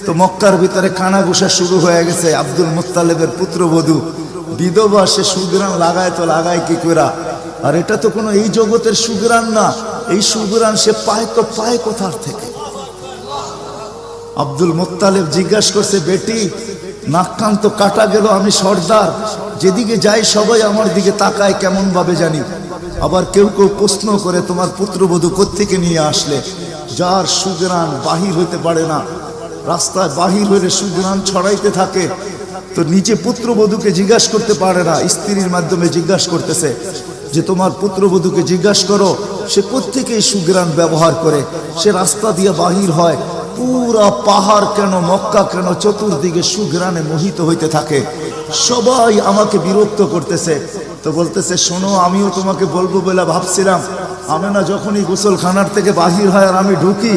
তো মক্কার ভিতরে কানাঘুষা শুরু হয়ে গেছে। আব্দুল মুত্তালিবের পুত্রবধূ বিধবা, সে সুগ্রাণ লাগায় তো লাগায় কি করে? আর এটা তো কোনো এই জগতের সুগ্রাণ না, এই সুগ্রাণ সে পায় তো পায় কোথার থেকে? আব্দুল মুত্তালিব জিজ্ঞাসা করছে, বেটি নাক কান তো কাটা গেল, আমি সর্দার, যেদিকে যাই সবাই আমার দিকে তাকায় কেমন ভাবে জানি। আবার কেউ কেউ প্রশ্ন করে, তোমার পুত্রবধূ কোত্থেকে নিয়ে আসলে? যার সুগ্রাণ বাহির হইতে পারে না, রাস্তায় বাহির হইলে সুগ্রাণ ছড়াইতে থাকে, তো নিজে পুত্রবধূকে জিজ্ঞাসা করতে পারে না, স্ত্রীর মাধ্যমে জিজ্ঞাসা করতেছে যে তোমার পুত্রবধূকে জিজ্ঞাসা করো সে কোত্থেকে এই সুগ্রাণ ব্যবহার করে, সে রাস্তা দিয়ে বাহির হয়, পুরা পাহাড় কেন, মক্কা কেন, চতুর্দিকে সুগ্রাণে মোহিত হইতে থাকে। সবাই আমাকে বিরক্ত করতেছে। তো বলতেছে, শোনো, আমিও তোমাকে বলবো বলে ভাবছিলাম। আমেনা যখনই গোসলখানার থেকে বাহির হয় আর আমি ঢুকি,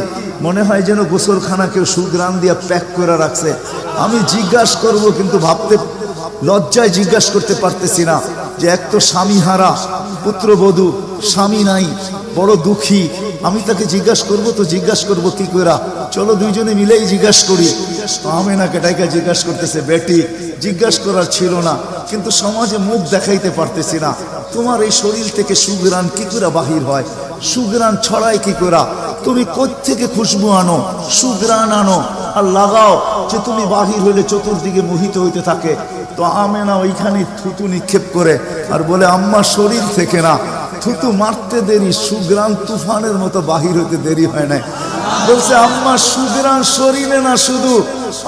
মনে হয় যেন গোসলখানা কেউ সুগ্রাণ দিয়ে প্যাক করে রাখছে। আমি জিজ্ঞাসা করব, কিন্তু ভাবতে লজ্জায় জিজ্ঞাসা করতে পারতেছি না, যে এক তো স্বামী হারা পুত্রবধূ, স্বামী নাই, বড় দুঃখী, আমি তাকে জিজ্ঞাসা করব, তো জিজ্ঞাসা করব কি করে? চলো দুইজনে মিলেই জিজ্ঞাসা করি। আমেনাকে ডাইকা জিজ্ঞাসা করতেছে, বেটি জিজ্ঞাসা করার ছিল না, কিন্তু সমাজে মুখ দেখাইতে পারতেছি না, তোমার এই শরীর থেকে সুগ্রাণ কি করে বাহির হয়, সুগ্রাণ ছড়ায় কি করে? তুমি কোত্থেকে খুশবু আনো, সুগ্রাণ আনো আর লাগাও, যে তুমি বাহির হইলে চতুর্দিকে মোহিত হইতে থাকে। তো আমেনা ওইখানে থুতু নিক্ষেপ করে আর বলে, আম্মা শরীর থেকে না, থুতু মারতে দেরি, সুগ্রাণ তুফানের মতো বাহির হইতে দেরি হয় না। বলছে, আম্মা সুগ্রাণ শরীরে না শুধু,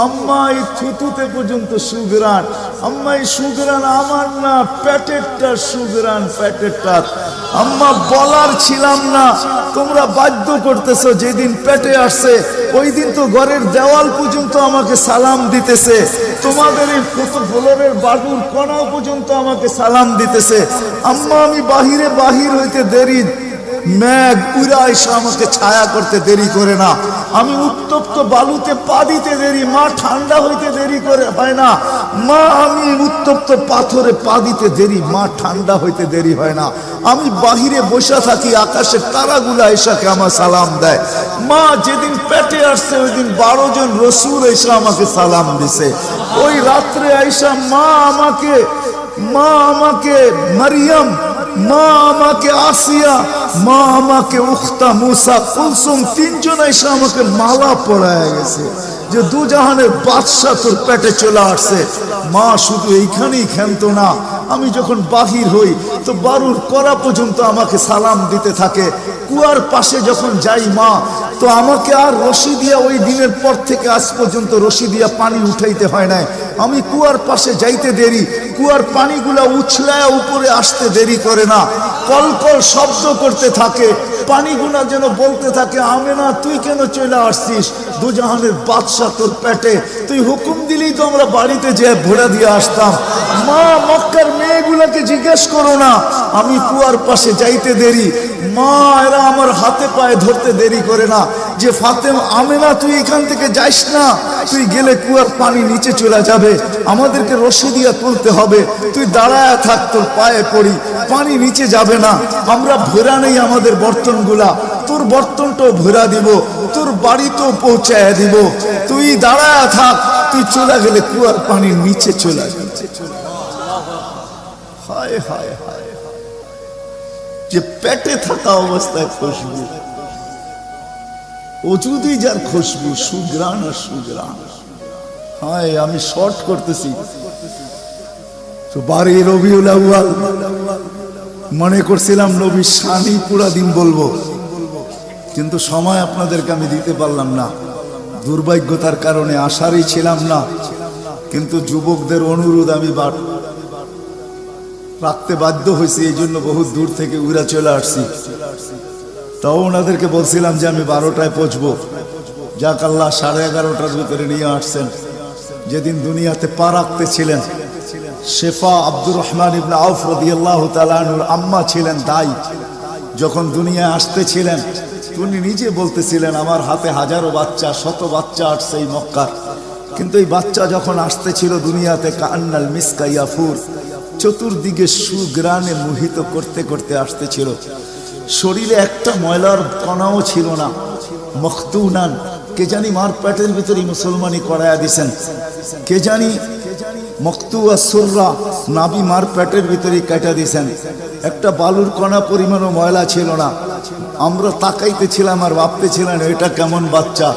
আম্মা এই থুতুতে পর্যন্ত সুগ্রাণ। আম্মা এই সুগ্রাণ আমার না, পেটেরটা সুগ্রাণ, পেটেরটা। আম্মা বলার ছিলাম না, তোমরা বাধ্য করতেছো। যেদিন পেটে আসছে ওই দিন তো ঘরের দেওয়াল পর্যন্ত আমাকে সালাম দিতেছে, তোমাদের এই ফ্লোরের বাড়ুর কোনাও পর্যন্ত আমাকে সালাম দিতেছে। আম্মা আমি বাহির হইতে দেরি, মেঘ উড়া এসে আমাকে ছায়া করতে দেরি করে না, আমি উত্তপ্ত বালুতে পা দিতে দেরি, মা ঠান্ডা হইতে দেরি করে হয় না, মা আমি উত্তপ্ত পাথরে পা দিতে দেরি, মা ঠান্ডা হইতে দেরি হয় না, আমি বাহিরে বসে থাকি, আকাশের তারাগুলা এসাকে আমার সালাম দেয়। মা যেদিন পেটে আসছে ওই দিন 12 জন রসুল এসে আমাকে সালাম দিছে। ওই রাত্রে আইসা মা আমাকে মারিয়াম, মা আমাকে আসিয়া, মা আমাকে উখতা মুসা কুলসুম, 3 জন এসে আমাকে মালা পরায় গেছে যে দুজাহানের বাদশা তোর পেটে চলে আসছে। মা শুধু এইখানেই ক্ষান্ত না, আমি যখন বাহির হই তো বারুর করা পর্যন্ত আমাকে সালাম দিতে থাকে। কুয়ার পাশে যখন যাই মা, তো আমাকে আর রশি দিয়া, ওই দিনের পর থেকে আজ পর্যন্ত রশি দিয়া পানি উঠাইতে হয় নাই। আমি কুয়ার পাশে যাইতে দেরি, কুয়ার পানিগুলা উছলায় উপরে আসতে দেরি করে না, কলকল শব্দ করতে থাকে, পানিগুলা যেন বলতে থাকে, আমেনা তুই কেন চলে আসছিস, দুজাহানের বাদশা তোর পেটে, তুই হুকুম দিলেই তো আমরা বাড়িতে যেয়ে ভোড়া দিয়ে আসতাম। মা মক্কার মেয়েগুলাকে জিজ্ঞেস করো না, আমি কুয়ার পাশে যাইতে দেরি, মা এরা আমার হাতে পায়ে ধরতে দেরি করে না, যে ফাতেমা, আমেনা তুই এখান থেকে যাইস না, তুই গেলে কুয়ার পানি নিচে চলে যাবে, আমাদেরকে রশি দিয়া তুলতে হবে, তুই দাঁড়ায় থাক, তোর পায়ে পড়ি, পানি নিচে যাবে না, আমরা ভরা নেই আমাদের বর্তনগুলা, তোর বর্তনটাও ভরা দিব, তোর বাড়িতেও পৌঁছায় দিব, তুই দাঁড়ায় থাক, তুই চলে গেলে কুয়ার পানি নিচে চলে যাবে। হায় হায় হায়, যে পেটে থাকা অবস্থায় খুশবু, অজুদি যার খুশবু, সুগ্রাণ আর সুগ্রাণ। হায়, আমি শর্ট করতেছি, তো 12 রবিউল আউয়াল মনে করছিলাম নবীর শানই পুরা দিন বলবো, কিন্তু সময় আপনাদেরকে আমি দিতে পারলাম না, দুর্ভাগ্যতার কারণে আসারই ছিলাম না, কিন্তু যুবকদের অনুরোধ আমি রাখতে বাধ্য হয়েছি, এই জন্য বহুত দূর থেকে উড়া চলে আসছি। তাও ওনাদেরকে বলছিলাম যে আমি 12টায় পৌঁছবো, যাক আল্লাহ 11:30টার ভিতরে নিয়ে আসছেন। যেদিন দুনিয়াতে পা রাখতে ছিলেন, শেফা আব্দুর রহমান ইবনে আউফ রাদিয়াল্লাহু তাআলা আনহুর আম্মা ছিলেন দাই, যখন দুনিয়ায় আসতেছিলেন তিনি নিজে বলতেছিলেন, আমার হাতে হাজারো বাচ্চা, শত বাচ্চা আসছে এই মক্কার, কিন্তু এই বাচ্চা যখন আসতেছিল দুনিয়াতে, কান্নাল মিসকা ইয়াফুর, চতুর্দিকে সুগ্রাণে মোহিত করতে করতে আসতেছিল, শরীরে একটা ময়লার কণাও ছিল না, মখতুনান, কে জানি মার পেটের ভিতরে মুসলমানি করায়া দিছেন, কে জানি মকতুয়া সুররা নাবি মার পেটের ভিতরে কাটা দিছেন। একটা বালুর কণা পরিমাণও ময়লা ছিল না। আমরা তাকাইতেছিলাম আর ভাবতেছিলাম এটা কেমন বাচ্চা।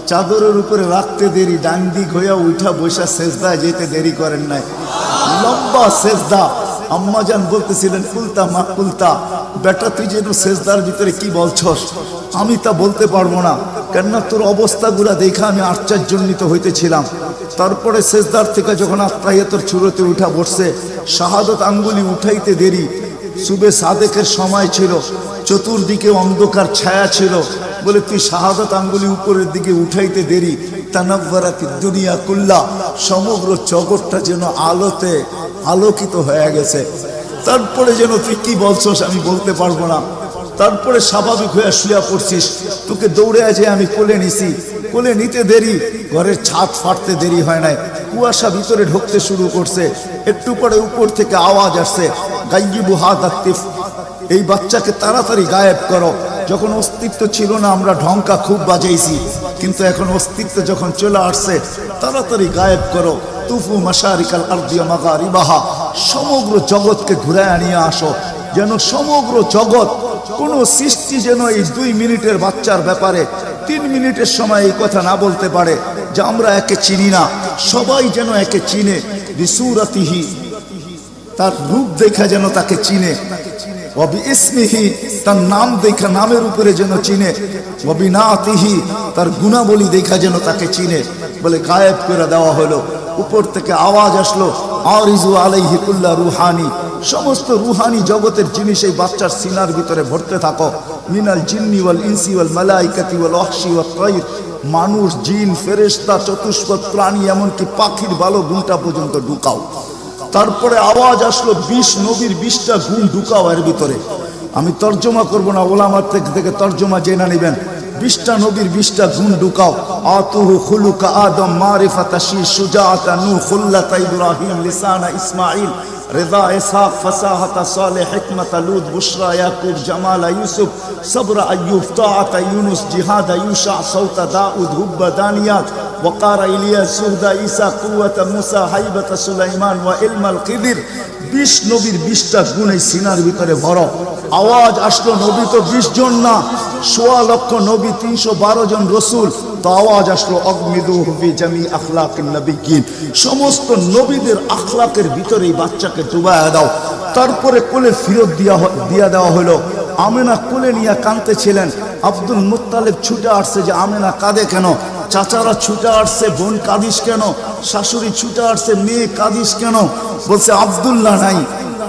চাদরের উপরে রাখতে দেরি, ডান দিক হইয়া উঠা বৈশা সেজদায় যেতে দেরি করেন নাই, লম্বা সেজদা। আম্মাজান বলতেছিলেন কুলতা মা কুলতা, বেটা তুই যেন সেজদার ভিতরে কি বলছস, আমি তা বলতে পারবো না, কেননা তোর অবস্থাগুলা দেখা আমি আশ্চর্যান্বিত হইতেছিলাম। তারপরে সেজদার থেকে যখন আত্মাহিয়াতের চূড়াতে উঠা বসছে, শাহাদত আঙ্গুলি উঠাইতে দেরি, সুবে সাদেকের সময় ছিল, চতুর্দিকে অন্ধকার ছায়া ছিল, বলে তুই শাহাদত আঙ্গুলি উপরের দিকে উঠাইতে দেরি, তানাব্বারাতি দুনিয়া কুল্লা, সমগ্র জগৎটা যেন আলোতে আলোকিত হয়ে গেছে। তারপরে যেন তুই কি বলছস আমি বলতে পারবো না। তারপরে স্বাভাবিক হয়ে শুয়া পড়ছিস, তোকে দৌড়ে আছে আমি কোলে নিছি, কোলে নিতে দেরি, ঘরের ছাদ ফাটতে দেরি হয় নাই, কুয়াশা ভিতরে ঢুকতে শুরু করছে। একটু পরে উপর থেকে আওয়াজ আসছে, গাইয়িবু হাদা তিফ, এই বাচ্চাকে তাড়াতাড়ি গায়েব করো। যখন অস্তিত্ব ছিল না আমরা ঢঙ্কা খুব বাজাইছি, কিন্তু এখন অস্তিত্ব যখন চলে আসছে, তাড়াতাড়ি গায়েব করো। তুফু মাশারিকাল আরদি ওয়া মাগারিবাহা, সমগ্র জগৎকে ঘুরায় নিয়ে আসো, যেন সমগ্র জগৎ, কোন সৃষ্টি যেন এই 2 মিনিটের বাচ্চার ব্যাপারে 3 মিনিটের সময় এই কথা না বলতে পারে যে আমরা একে চিনি না। সবাই যেন একে চিনে, বিসুরাতিহি, তার রূপ দেখা যেন তাকে চিনে, ওয়াবি ইসমিহি, তার নাম দেখা নামের উপরে যেন চিনে, ওয়াবি নাতিহি, তার গুণাবলী দেখা যেন তাকে চিনে। বলে গায়েব করে দেওয়া হলো। উপর থেকে আওয়াজ আসলো, আরিজু আলাইহি কুল্লা রুহানি, সমস্ত রুহানি জগতের জিনিস এই বাচ্চার সিনার ভিতরে ভরতে থাকো। মিনাল জিন্নি ওয়াল ইনসি ওয়াল মালাইকাতি ওয়াল ওয়াহশি ওয়াত তাইর, মানুষ, জিন, ফেরেশতা, চতুষ্পদ প্রাণী, এমনকি পাখির ভালো গুণটা পর্যন্ত ঢুকাও। তারপরে আওয়াজ আসলো 20 নবীর 20টা গুণ ঢুকাও এর ভিতরে। আমি তর্জমা করব না, ওলামার থেকে তর্জমা জেনে নেবেন। 20টা নবীর 20টা গুণ ঢুকাও। আতুহু খুলুকা আদম, মারিফাতা শি, সুজাআতা নূহ, খুল্লাতা ইব্রাহিম, লিসানা ইসমাঈল, রিদা ইসহাক, ফাসাহাতা সালেহ, হিকমাতা লূত, বুশরা ইয়াকুব, জামালা ইউসুফ, সবরা আইয়ুব, তাআতা ইউনুস, জিহাদা ইউশা, সাউতা দাউদ, হুব্বা দানিয়াত, ওয়াকারা ইলিয়াস, সুহদা ঈসা, কুওয়াতা মুসা, হাইবাতা সুলাইমান, ওয়া ইলমাল কিদির। 20 নবীর 20টা গুণ এই সিনার ভিতরে ভরো। আওয়াজ আসলো, নবী তো 20 জন না, 1.25 লক্ষ নবী, 312 জন রসুল। তো আওয়াজ আসলো, অগমিদুহু ফি জামি আখলাকিন নবিয়্যিন, সমস্ত নবীদের আখলাকের ভিতরে এই বাচ্চাকে ডুবায়া দাও। তারপরে কোলে ফিরত দিয়া দেওয়া হলো। আমেনা কোলে নিয়ে কাঁদতেছিলেন। আব্দুল মুত্তালিব ছুটে আসছে যে আমেনা কাঁদে কেন? চাচারা ছুটে আসছে, বোন কাঁদিস কেন? শাশুড়ি ছুটে আসছে, মেয়ে কাঁদিস কেন? বলছে আব্দুল্লাহ নাই।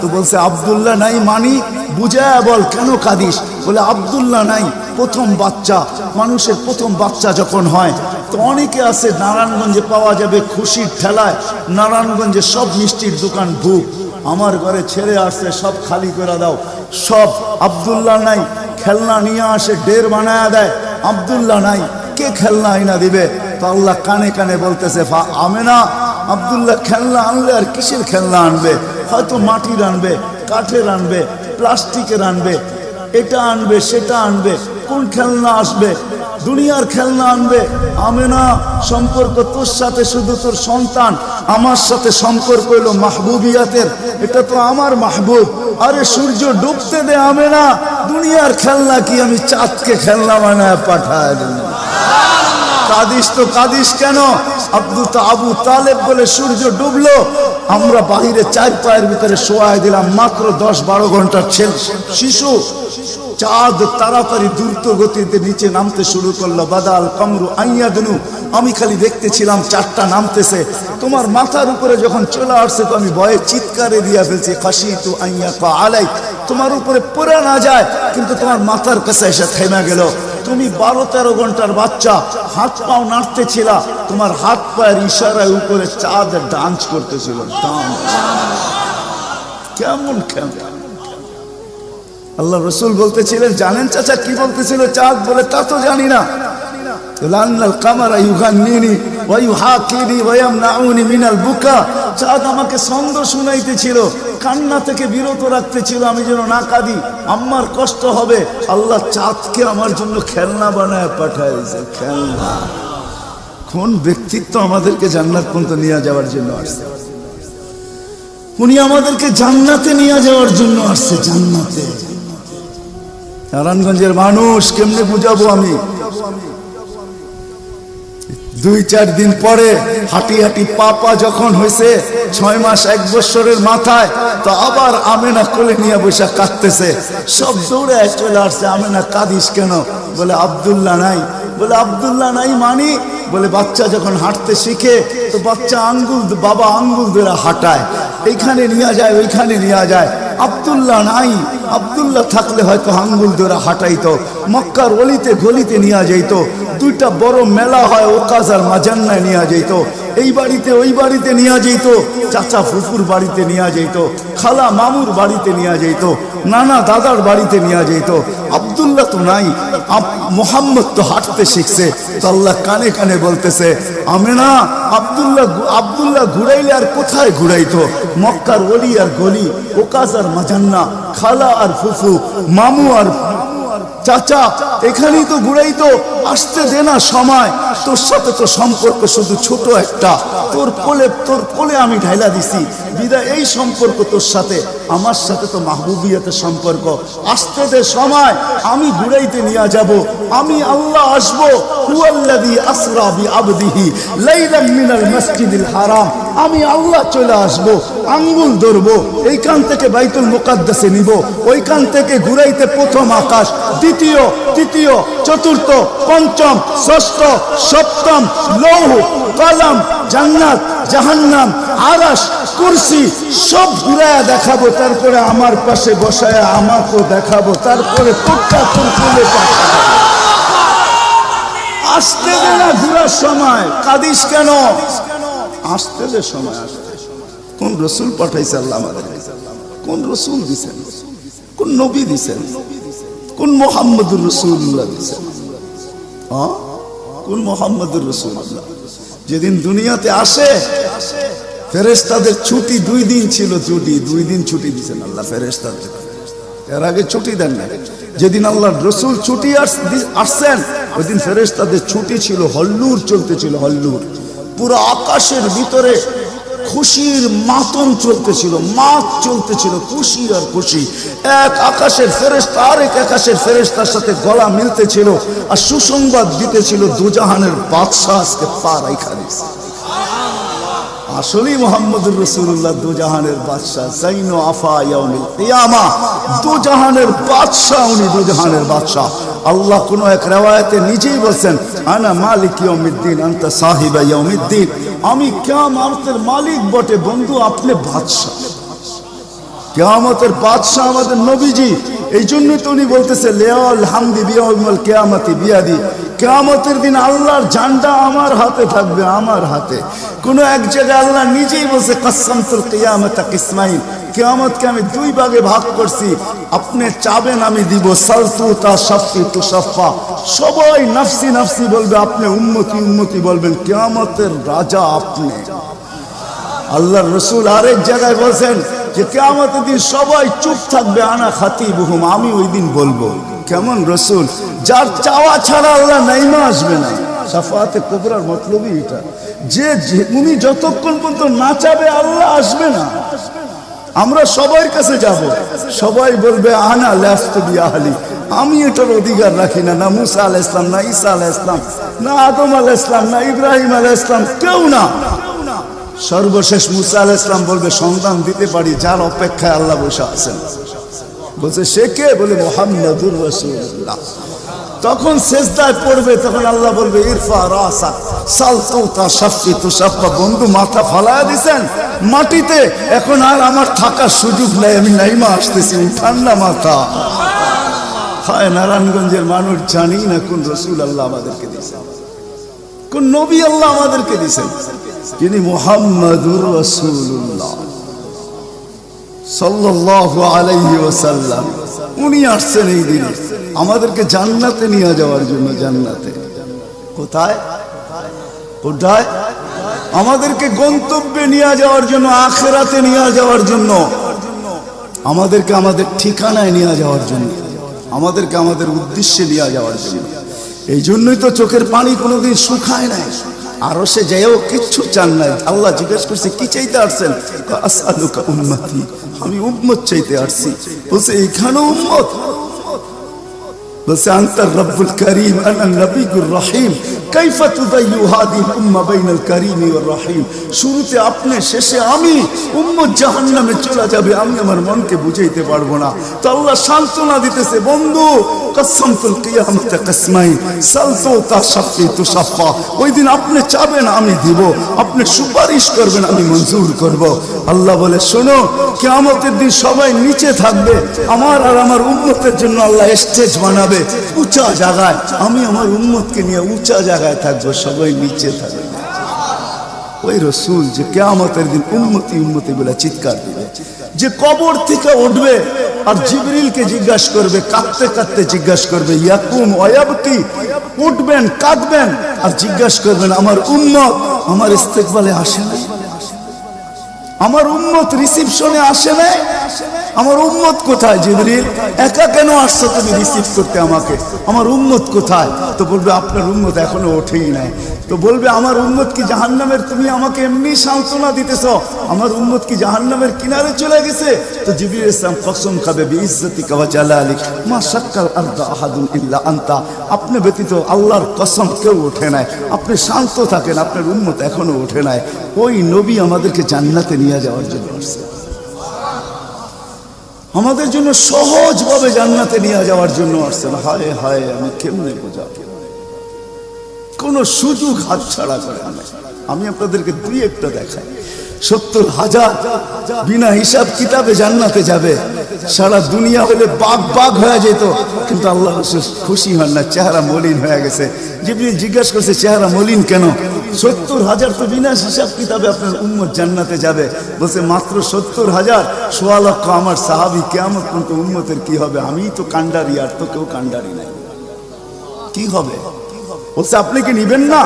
তো বলছে আব্দুল্লাহ নাই মানি বুঝায় বল, কেন কাঁদিস? বলে আব্দুল্লাহ নাই, প্রথম বাচ্চা, মানুষের প্রথম বাচ্চা যখন হয়, তো অনেকে আছে নারায়ণগঞ্জে পাওয়া যাবে খুশির ঠেলায়, নারায়ণগঞ্জে সব মিষ্টির দোকান বুক, আমার ঘরে ছেড়ে আসছে, সব খালি করে দাও, সব। আব্দুল্লাহ নাই, খেলনা নিয়ে আসে, ডের বানায় দেয়, আব্দুল্লাহ নাই, কে খেলনা আইনা দিবে? তো আল্লাহ কানে কানে বলতেছে, আমেনা, আব্দুল্লাহ খেলনা আনলে আর কিসের খেলনা আনবে? হয়তো মাটির আনবে, কাঠের আনবে, প্লাস্টিকের আনবে, এটা আনবে, সেটা আনবে, কোন খেলনা আসবে? দুনিয়ার খেলনা আনবে। আমেনা, সম্পর্ক তোর সাথে শুধু তোর সন্তান, আমার সাথে সম্পর্ক হইল মাহবুবিয়াতের, এটা তো আমার মাহবুব। আরে সূর্য ডুবতে দে আমেনা, দুনিয়ার খেলনা কি আমি চাঁদকে খেলনা বানায় পাঠায় দেব? কাদিস তো কাদিস কেন? আবু তালেব বলে সূর্য ডুবলো, আমরা বাহিরে 4 পায়ের ভিতরে শোয়াই দিলাম, মাত্র 10-12 ঘন্টার শিশু। চাঁদ তাড়াতাড়ি দ্রুত গতিতে নিচে নামতে শুরু করলো। বাদাল কামরু আইয়াদনু, আমি খালি দেখতেছিলাম চাঁদটা নামতেছে। তোমার মাথার উপরে যখন চলে আসছে তো আমি ভয়ে চিৎকারে দিয়া ফেলছি, খাশিতু আইয়াকা আলাই, তোমার উপরে পড়ে না যায়, কিন্তু তোমার মাথার কাছে এসে থেমে গেল। তুমি 12-13 ঘন্টার বাচ্চা, হাত পাও নাড়তেছিলা, তোমার হাত পায়ের ইশারায় উপরে চাঁদ ডান্স করতেছিল। কেমন কেমন আল্লাহ রসুল বলতেছিলেন, জানেন চাচা কি বলতেছিল চাঁদ? বলে তা তো জানি না। লান্নাল কামারা ইউগান্নিনি ওয়া ইউহাকিনি ওয়া ইয়ামনাউনি মিনাল বুকা। চাঁদ আমাকে ছন্দ শুনাইতেছিল, কান্না থেকে বিরত রাখতেছিল, আমি যেন না কাঁদি, আমার কষ্ট হবে। আল্লাহ চাঁদকে আমার জন্য খেলনা বানায় পাঠাইছে, খেলনা। কোন ব্যক্তিত্ব আমাদেরকে জান্নাত পর্যন্ত নিয়ে যাওয়ার জন্য আসছে? উনি আমাদেরকে জান্নাতে নিয়ে যাওয়ার জন্য আসছে, জান্নাতে। নারায়ণগঞ্জের মানুষ কেমনে বুঝাবো আমি? 2-4 দিন পরে হাঁটি হাঁটি পা যখন হয়েছে 6 মাস 1 বছরের মাথায়, তো আবার আমেনা কোলে নিয়ে বসে কাঁদতেছে। সব দৌড়ে চলে আসছে, আমেনা কাঁদিস কেন? বলে আব্দুল্লাহ নাই। বলে আব্দুল্লাহ নাই মানি? বলে বাচ্চা যখন হাঁটতে শিখে তো বাচ্চা আঙ্গুল, বাবা আঙ্গুল ধরে হাঁটায়, এইখানে নিয়ে যায় ওইখানে নিয়ে যায়। আব্দুল্লাহ নাই, আব্দুল্লাহ থাকলে হয়তো আঙ্গুল ধরে হাঁটাইতো, মক্কার অলিতে গলিতে নিয়ে যাইত, 2টা বড় মেলা হয় ওকাজ আর মাজান্নায় নিয়ে যাইত, এই বাড়িতে ওই বাড়িতে নিয়ে যাইত, চাচা ফুফুর বাড়িতে নিয়ে যাইত, খালা মামুর বাড়িতে নিয়ে যাইত, নানা দাদার বাড়িতে নিয়ে যাইত। আব্দুল্লাহ তো নাই, মোহাম্মদ তো হাঁটতে শিখছে। তো আল্লাহ কানে কানে বলতেছে, আমেনা আব্দুল্লাহ ঘুরাইলে আর কোথায় ঘুরাইতো? মক্কার অলি আর গলি, ওকাজ আর মাজান্না, খালা আর ফুফু, মামু আর চাচা, এখানেই তো ঘুরাইতো। আসতে দে না সময়, তোর সাথে তো সম্পর্ক শুধু ছোট একটা, তোর কোলে আমি ঢাইলা দিছি বিদায়। এই সম্পর্ক তোর সাথে, আমার সাথে তো মাহবুবিয়াতের সম্পর্ক। আসতে দে সময়, আমি ঘুরাইতে নিয়ে যাব, আমি আল্লাহ আসবো। হুয়াল্লাযী আসরা বিআবদিহি লাইলাম মিনাল মাসজিদিল হারাম, আমি আল্লাহ চলে আসবো, আঙ্গুল ধরবো, এইখান থেকে বাইতুল মুকাদ্দাসে নিব, ওইখান থেকে ঘুরাইতে প্রথম আকাশ, দ্বিতীয়, তৃতীয়, চতুর্থ, পঞ্চম, ষষ্ঠ, সপ্তম, লৌহ, কলম, জান্নাত, জাহান্নাম, আরশ, কুরসি সব ঘুরায়া দেখাবো। তারপরে আমার পাশে বসায়া আমাকেও দেখাবো, তারপরে তোরটা তোর কোলে পাঠাবো। আসতে দে না ঘুরার সময়, কাঁদিস কেন? আসতে দে সময় আসতে। কোন রসুল পাঠাইছে আল্লাহ আমাদের? কোন রসুল দিছেন? কোন নবী দিছেন? কোন মুহাম্মদুর রাসূলুল্লাহ দিছেন? কোন মুহাম্মদুর রাসূলুল্লাহ? যেদিন দুনিয়াতে আসে ফেরেশতাদের ছুটি 2 দিন ছিল, 2 দিন ছুটি দিছেন আল্লাহ ফেরেশতাদের। এর আগে ছুটি দেন না। যেদিন আল্লাহর রাসূল ছুটি আসছেন ওই দিন ফেরেশতাদের ছুটি ছিল, হল্লুর চলতেছিল, হল্লুর। পুরো আকাশের ভিতরে খুশির মাতম চলতেছিল, মাত চলতেছিল, খুশি আর খুশি। এক আকাশের ফেরেশতা আরেক আকাশের ফেরেশতার সাথে গলা মিলতেছিল আর সুসংবাদ দিতেছিল, দুজাহানের বাদশা আজকে পা রাইখা দিছে। আসলেই মুহাম্মদুর রাসূলুল্লাহ দুজাহানের বাদশা, জাইনো আফা ইয়াউমিল কিয়ামা, দুজাহানের বাদশা, উনি দুজাহানের বাদশা। আল্লাহ কোন এক riwayate নিজেই বলেন, আনা মালিক ইয়াউমিদ্দিন আনতা সাহিবা ইয়াউমিদ্দিন, আমি কিয়ামতের মালিক বটে বন্ধু, আপনি বাদশা। কিয়ামতের বাদশা আমাদের নবীজি। এই জন্য তো উনি বলতেছে লিয়াল হামদি বিয়াউমিল কিয়ামতি বিয়াদি, কিয়ামতের দিন আল্লাহর ঝান্ডা আমার হাতে থাকবে, আমার হাতে। কোন এক জায়গায় আল্লাহ নিজেই বলছে কাসসামতুল কিয়ামাতা কিসমাইন, কিয়ামতকে আমি 2 ভাগে ভাগ করছি, আপনি চাবেন আমি দিব, সালতু তাশাফি তুশাফা, সবাই নফসি নফসি বলবে, আপনি উম্মতি উম্মতি বলবেন, কিয়ামতের রাজা আপনি। আল্লাহর রাসূল আরেক জায়গায় বলেন যে কিয়ামতের দিন সবাই চুপ থাকবে, আনা খাতিবুহুম, আমি ওই দিন বলবো। কেমন রাসূল? যার চাওয়া ছাড়া আল্লাহ নাইমা আসবে না। শাফাআতে কুবরার মতলবই এটা, যে উনি যতক্ষণ পর্যন্ত না চাবে আল্লাহ আসবে না। আমরা সবার কাছে যাব, সবাই বলবে আনা লাস্তু বিআহলি, আমি এটার অধিকার রাখি না। না মুসা আলাইহিস সালাম, না ঈসা আলাইহিস সালাম, না আদম আলাইহিস সালাম, না ইব্রাহিম আলাইহিস সালাম, কেউ না। সর্বশেষ মুসা আলাইহিস সালাম বলবে সন্তান দিতে পারি, যার অপেক্ষায় আল্লাহ বসে আছেন। বলছে সে কে? বলে মুহাম্মদুর রাসূলুল্লাহ। তখন সেজদায় পড়বে, তখন আল্লাহ বলবে ইরফা রাসাক সালতু তাশাফি তুশাফা, বন্ধু মাথা ফালায়া দিছেন মাটিতে, এখন আর আমার থাকার সুযোগ নাই, আমি নাইমা আসতেছি, উঠান না মাথা। হায় নারায়ণগঞ্জের মানুষ জানি না কোন রাসূল আল্লাহ আমাদেরকে দিয়েছেন, কোন নবী আল্লাহ আমাদেরকে দিয়েছেন, যিনি মুহাম্মদুর রাসূলুল্লাহ সাল্লাল্লাহু আলাইহি ওয়াসাল্লাম। উনি আসছেন এই দিনে আমাদেরকে জান্নাতে নিয়ে যাওয়ার জন্য, জান্নাতে। কোথায় কোথায়? আমাদেরকে গন্তব্যে নিয়ে যাওয়ার জন্য, আখিরাতে নিয়ে যাওয়ার জন্য, আমাদেরকে আমাদের ঠিকানায় নিয়ে যাওয়ার জন্য, আমাদেরকে আমাদের উদ্দেশ্যে নিয়ে যাওয়ার জন্য। এই জন্যই তো চোখের পানি কোনোদিন শুকায় নাই। আরো সে যাইও কিচ্ছু চান নাই। আল্লাহ জিজ্ঞেস করছে কি চাইতে আসছেন? আসআলুকা উম্মতি, আমি উম্মত চাইতে আসছি। বলছে এখানে উম্মত? বলছে আনতার রব্বুল করিম আনা নবিয়ুর রহিম কাইফা তুদাইয়ু হাদিহিল উম্মাহ বাইনাল করিম ওয়ার রহিম। শুরুতে আপনি, শেষে আমি। উম্মত জাহান্নামে চলে যাবে, আমি আমার মনকে বুঝাইতে পারবো না। তো আল্লাহ সান্ত্বনা দিতেছে, বন্ধু কসমতুল কিয়ামত কসমাইন সালতু তাশফি তুশফা। ওই দিন আপনি চাবেন আমি দিব, আপনি সুপারিশ করবেন আমি মঞ্জুর করব। আল্লাহ বলে শোনো, কিয়ামতের দিন সবাই নিচে থাকবে, আমার আর আমার উম্মতের জন্য আল্লাহ স্টেজ বানাবে উঁচা জায়গায়। আমি আমার উম্মতকে নিয়ে উঁচা জায়গায় থাকবো, সবাই নিচে থাকবে। ওই রসুল যে কিয়ামতের দিন উম্মতি উম্মতি বলে চিৎকার দিবে, যে কবর থেকে উঠবে আর জিবরিলকে জিজ্ঞাসা করবে, কাঁদতে কাঁদতে জিজ্ঞাসা করবে ইয়াকুম ওয়ায়াবকি, উঠবেন কাঁদবেন আর জিজ্ঞাসা করবেন আমার উম্মত আমার ইস্তেকবালে আসে না, আমার উম্মত রিসিপশনে আসে না, আমার উম্মত কোথায়? জিবরিল একা কেন আসছো তুমি রিসিভ করতে আমাকে? আমার উম্মত কোথায়? তো বলবে আপনার উম্মত এখনো ওঠেই নাই। তো বলবে আমার উম্মত কি জাহান্নামের? তুমি আমাকে এমনি সান্ত্বনা দিতেছ, আমার উম্মত কি জাহান্নামের কিনারে চলে গেছে? তো জিবরিল ইসলাম কসম খাবে বিইজ্জতিকা ওয়া জালালিক মা শাক্কাল আরদা আহাদুন ইল্লা আনতা, আপনি ব্যতীত আল্লাহর কসম কেউ ওঠে নাই। আপনি শান্ত থাকেন, আপনার উম্মত এখনো ওঠে নাই। ওই নবী আমাদেরকে জান্নাতে নিয়ে যাওয়ার জন্য আসছে, আমাদের জন্য সহজভাবে জান্নাতে নিয়ে যাওয়ার জন্য আসছেন। হায় হায়, আমি কেমনে বোঝাবো? কোন সুযোগ হাতছাড়া করে না। আমি আপনাদেরকে দুই একটা দেখাই। 70,000 বিনা হিসাব কিতাবে জান্নাতে যাবে। সারা দুনিয়া হলে বাগ বাগ হয়ে যেত, কিন্তু আল্লাহ রাসূল খুশি হন না, চেহারা মলিন হয়ে গেছে। জিবরিল জিজ্ঞাসা করছে চেহারা মলিন কেন? 70,000 তো বিনা হিসাব কিতাবে আপনার উম্মত জান্নাতে যাবে। বলছে মাত্র 70,000, 1.25 লক্ষ আমার সাহাবী, কিয়ামত পর্যন্ত উম্মতের কি হবে? আমি তো কান্ডারি, আর তো কেউ কান্ডারি নাই, কি হবে? বলছে আপনি কি নিবেন না?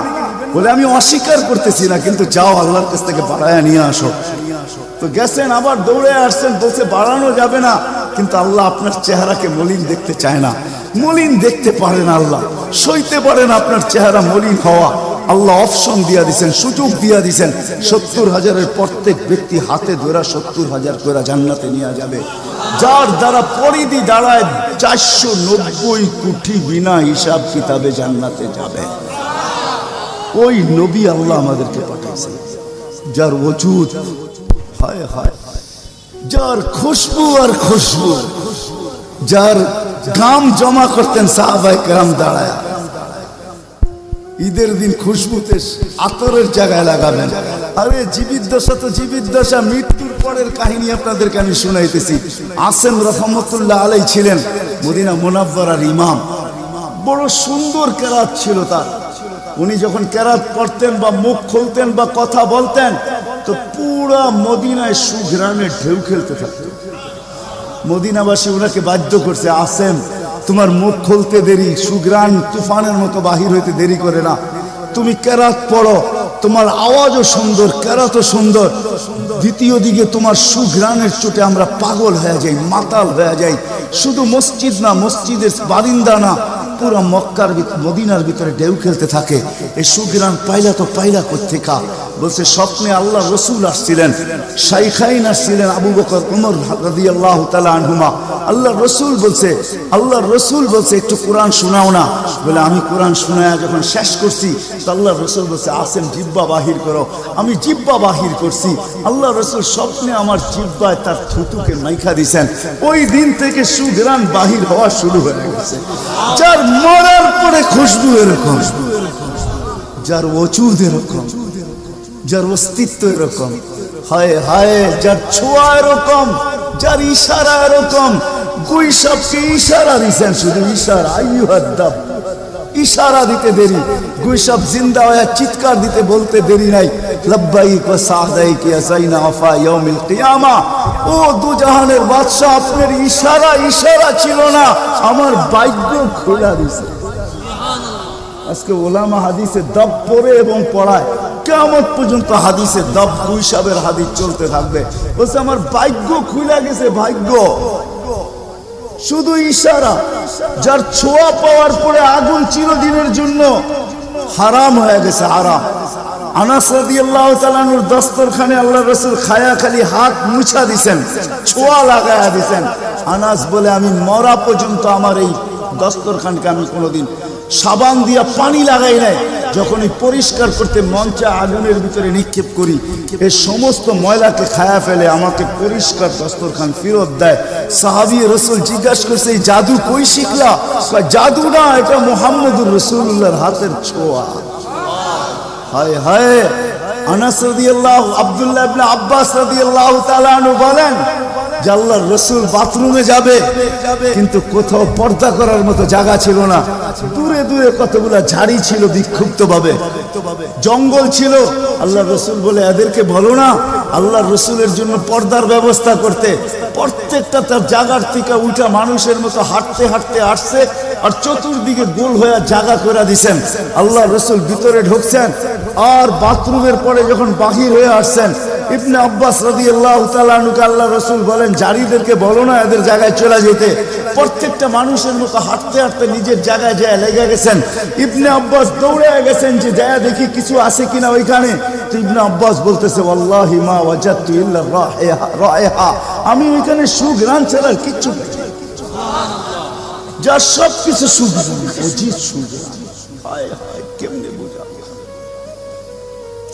বলে আমি অস্বীকার করতেছি না, কিন্তু যাও আল্লাহর কাছ থেকে বাড়ায়া নিয়ে আসো। তো গেছেন, আবার দৌড়ে আসছেন, বলছে বাড়ানো যাবে না, কিন্তু আল্লাহ আপনার চেহারাকে মলিন দেখতে চায় না, মলিন দেখতে পারেন আল্লাহ, সইতে পারেন আপনার চেহারা মলিন হওয়া। আল্লাহ অপশন দিয়া দিছেন, সুযোগ দিয়া দিছেন। 70,000-এর প্রত্যেক ব্যক্তি হাতে ধরা 70,000 করে জান্নাতে নিয়ে যাবে, যার দ্বারা পরিধি দাঁড়ায় 490 কোটি বিনা হিসাব কিতাবে জান্নাতে যাবে। ওই নবী আল্লাহ আমাদেরকে পাঠাইছেন, যার ওজুদ হায় হায়, যার খুশবু আর খুশবু, যার গাম জমা করতেন সাহাবায়ে কেরাম দাঁড়ায়। ঈদের দিন খুশবুতে আতরের জায়গায় লাগাবেন। আরে জীবিত দশা তো জীবিত দশা, মৃত্যুর পরের কাহিনী আপনাদেরকে আমি শুনাইতেছি। আসেম রহমতুল্লাহ আলাই ছিলেন মদিনা মুনাওয়ারার ইমাম, বড় সুন্দর কেরাত ছিল তার। উনি যখন কেরাত পড়তেন বা মুখ খুলতেন বা কথা বলতেন, তো পুরা মদিনায় সুঘ্রাণে ঢেউ খেলতে থাকত। মদিনাবাসী ওনাকে বাধ্য করছে, আসেম তোমার মুখ খুলতে দেরি, সুঘ্রাণ তুফানের মতো বাহির হইতে দেরি করে না, তুমি কেরাত পড়ো, তোমার আওয়াজও সুন্দর, কেরাতও সুন্দর। দ্বিতীয় দিকে তোমার সুঘ্রাণের চোটে আমরা পাগল হয়ে যাই, মাতাল হয়ে যাই। শুধু মসজিদ না, মসজিদের বারিন্দা না, পুরা মক্কার মদিনার ভিতরে ঢেউ খেলতে থাকে। এই সুঘ্রাণ পাইলা তো পাইলা কোত্থেকা? বলছে স্বপ্নে আল্লাহ রসুল আসছিলেন, শাইখাইন আসছিলেন, আবু বকর ওমর রাদিয়াল্লাহু তাআলা আনহুমা। আল্লাহ রসুল বলছে একটু কোরআন শোনাও না। বলে আমি কোরআন শোনায়া যখন শেষ করছি, তো আল্লাহ রসুল বলছে আসেন জিব্বা বাহির করো। আমি জিব্বা বাহির করছি, আল্লাহ রসুল স্বপ্নে আমার জিব্বায় তার থুতুকে মাইখা দিছেন। ওই দিন থেকে সুঘ্রাণ বাহির হওয়া শুরু হয়ে গেছে। যার মরার পরে খুশবু এরকম, যার ওজুদ এরকম, যার অস্তিত্ব এরকম, হায় হায়, যার ছোঁয়া এরকম, যার ইশারা এরকম। গুইসাবকে ইশারা দিছেন, শুধু ইশারা, আইয়ুহাদ্দাব, ইশারা দিতে দেরি। গুইসাব জিন্দা হয়ে চিৎকার দিতে বলতে দেরি নাই, লব্বাইক ওয়া সাদাইক ইয়া যাইনা আফা ইয়াউমিল কিয়ামা। ও দুজাহানের বাদশা, আপনার ইশারা ছিল না, আমার ভাগ্য খোলা দিছে। আজকে ওলামা হাদিসে দব পড়ে এবং পড়ায়, কিয়ামত পর্যন্ত হাদিসে দব হিসাবের হাদিস চলতে থাকবে। বলছে আমার ভাগ্য খুলে গেছে, ভাগ্য শুধু ইশারা। যার ছোঁয়া পাওয়ার পরে আগুন চিরদিনের জন্য হারাম হয়ে গেছে, হারাম। আনাস রাদিয়াল্লাহু তাআলা আনহুর দস্তরখানে আল্লাহ রাসূল খায়া খালি হাত মুছা দিছেন, ছোঁয়া লাগায়া দিছেন। আনাস বলে আমি মরা পর্যন্ত আমার এই দস্তরখানকে আমি কোনোদিন সাবান দিয়া পানি লাগাই নাই। যখনই পরিষ্কার করতে মঞ্চে আগুনের ভিতরে নিক্ষেপ করি, এই সমস্ত ময়লাকে খায়া ফেলে আমাকে পরিষ্কার দস্তরখান ফেরত দেয়। সাহাবী রাসূল জিজ্ঞাসা করছে এই জাদু কই শিখলা? জাদু না, এটা মুহাম্মদুর রাসূলুল্লাহর হাতের ছোঁয়া। হায় হায়। আনাস রাদিয়াল্লাহু আব্দুল্লাহ ইবনে আব্বাস রাদিয়াল্লাহু তাআলা আনহু বলেন যে আল্লাহর রাসূল বাথরুমে যাবে, কিন্তু কোথাও পর্দা করার মতো জায়গা ছিল না। দূরে দূরে কতগুলা ঝাড়ি ছিল, বিক্ষুব্ধ ভাবে জঙ্গল ছিল। আল্লাহর রাসূল বলে এদেরকে বলো না আল্লাহর রাসূলের জন্য পর্দার ব্যবস্থা করতে। প্রত্যেকটা তার জায়গার থেকে উঠা মানুষের মতো হাঁটতে হাঁটতে আসছে, আর চতুর্দিকে গোল হয়ে জায়গা করে দিছেন। আল্লাহর রাসূল ভিতরে ঢুকছেন, আর বাথরুমের পরে যখন বাহির হয়ে আসছেন, ইবনে আব্বাস রাদিয়াল্লাহু তাআলা আনহুকে আল্লাহর রাসূল বলেন জারিদেরকে বলো না এদের জায়গায় চলে যেতে। প্রত্যেকটা মানুষের মতো হাঁটতে হাঁটতে নিজের জায়গায় যায় লেগে গেছেন। ইবনে আব্বাস দৌড়ে গেছেন যে যায় দেখি কিছু আছে কিনা ওইখানে। তো ইবনে আব্বাস বলতেছে ওয়াল্লাহি মা ওয়াজাদতু ইল্লা রাইহা, আমি ওইখানে সুঘ্রাণ ছাড়া কিচ্ছু পাই না। যা সব কিছু সুঘ্রাণ, অজিত সুঘ্রাণ। হায় হায়, কেমনে বোঝা।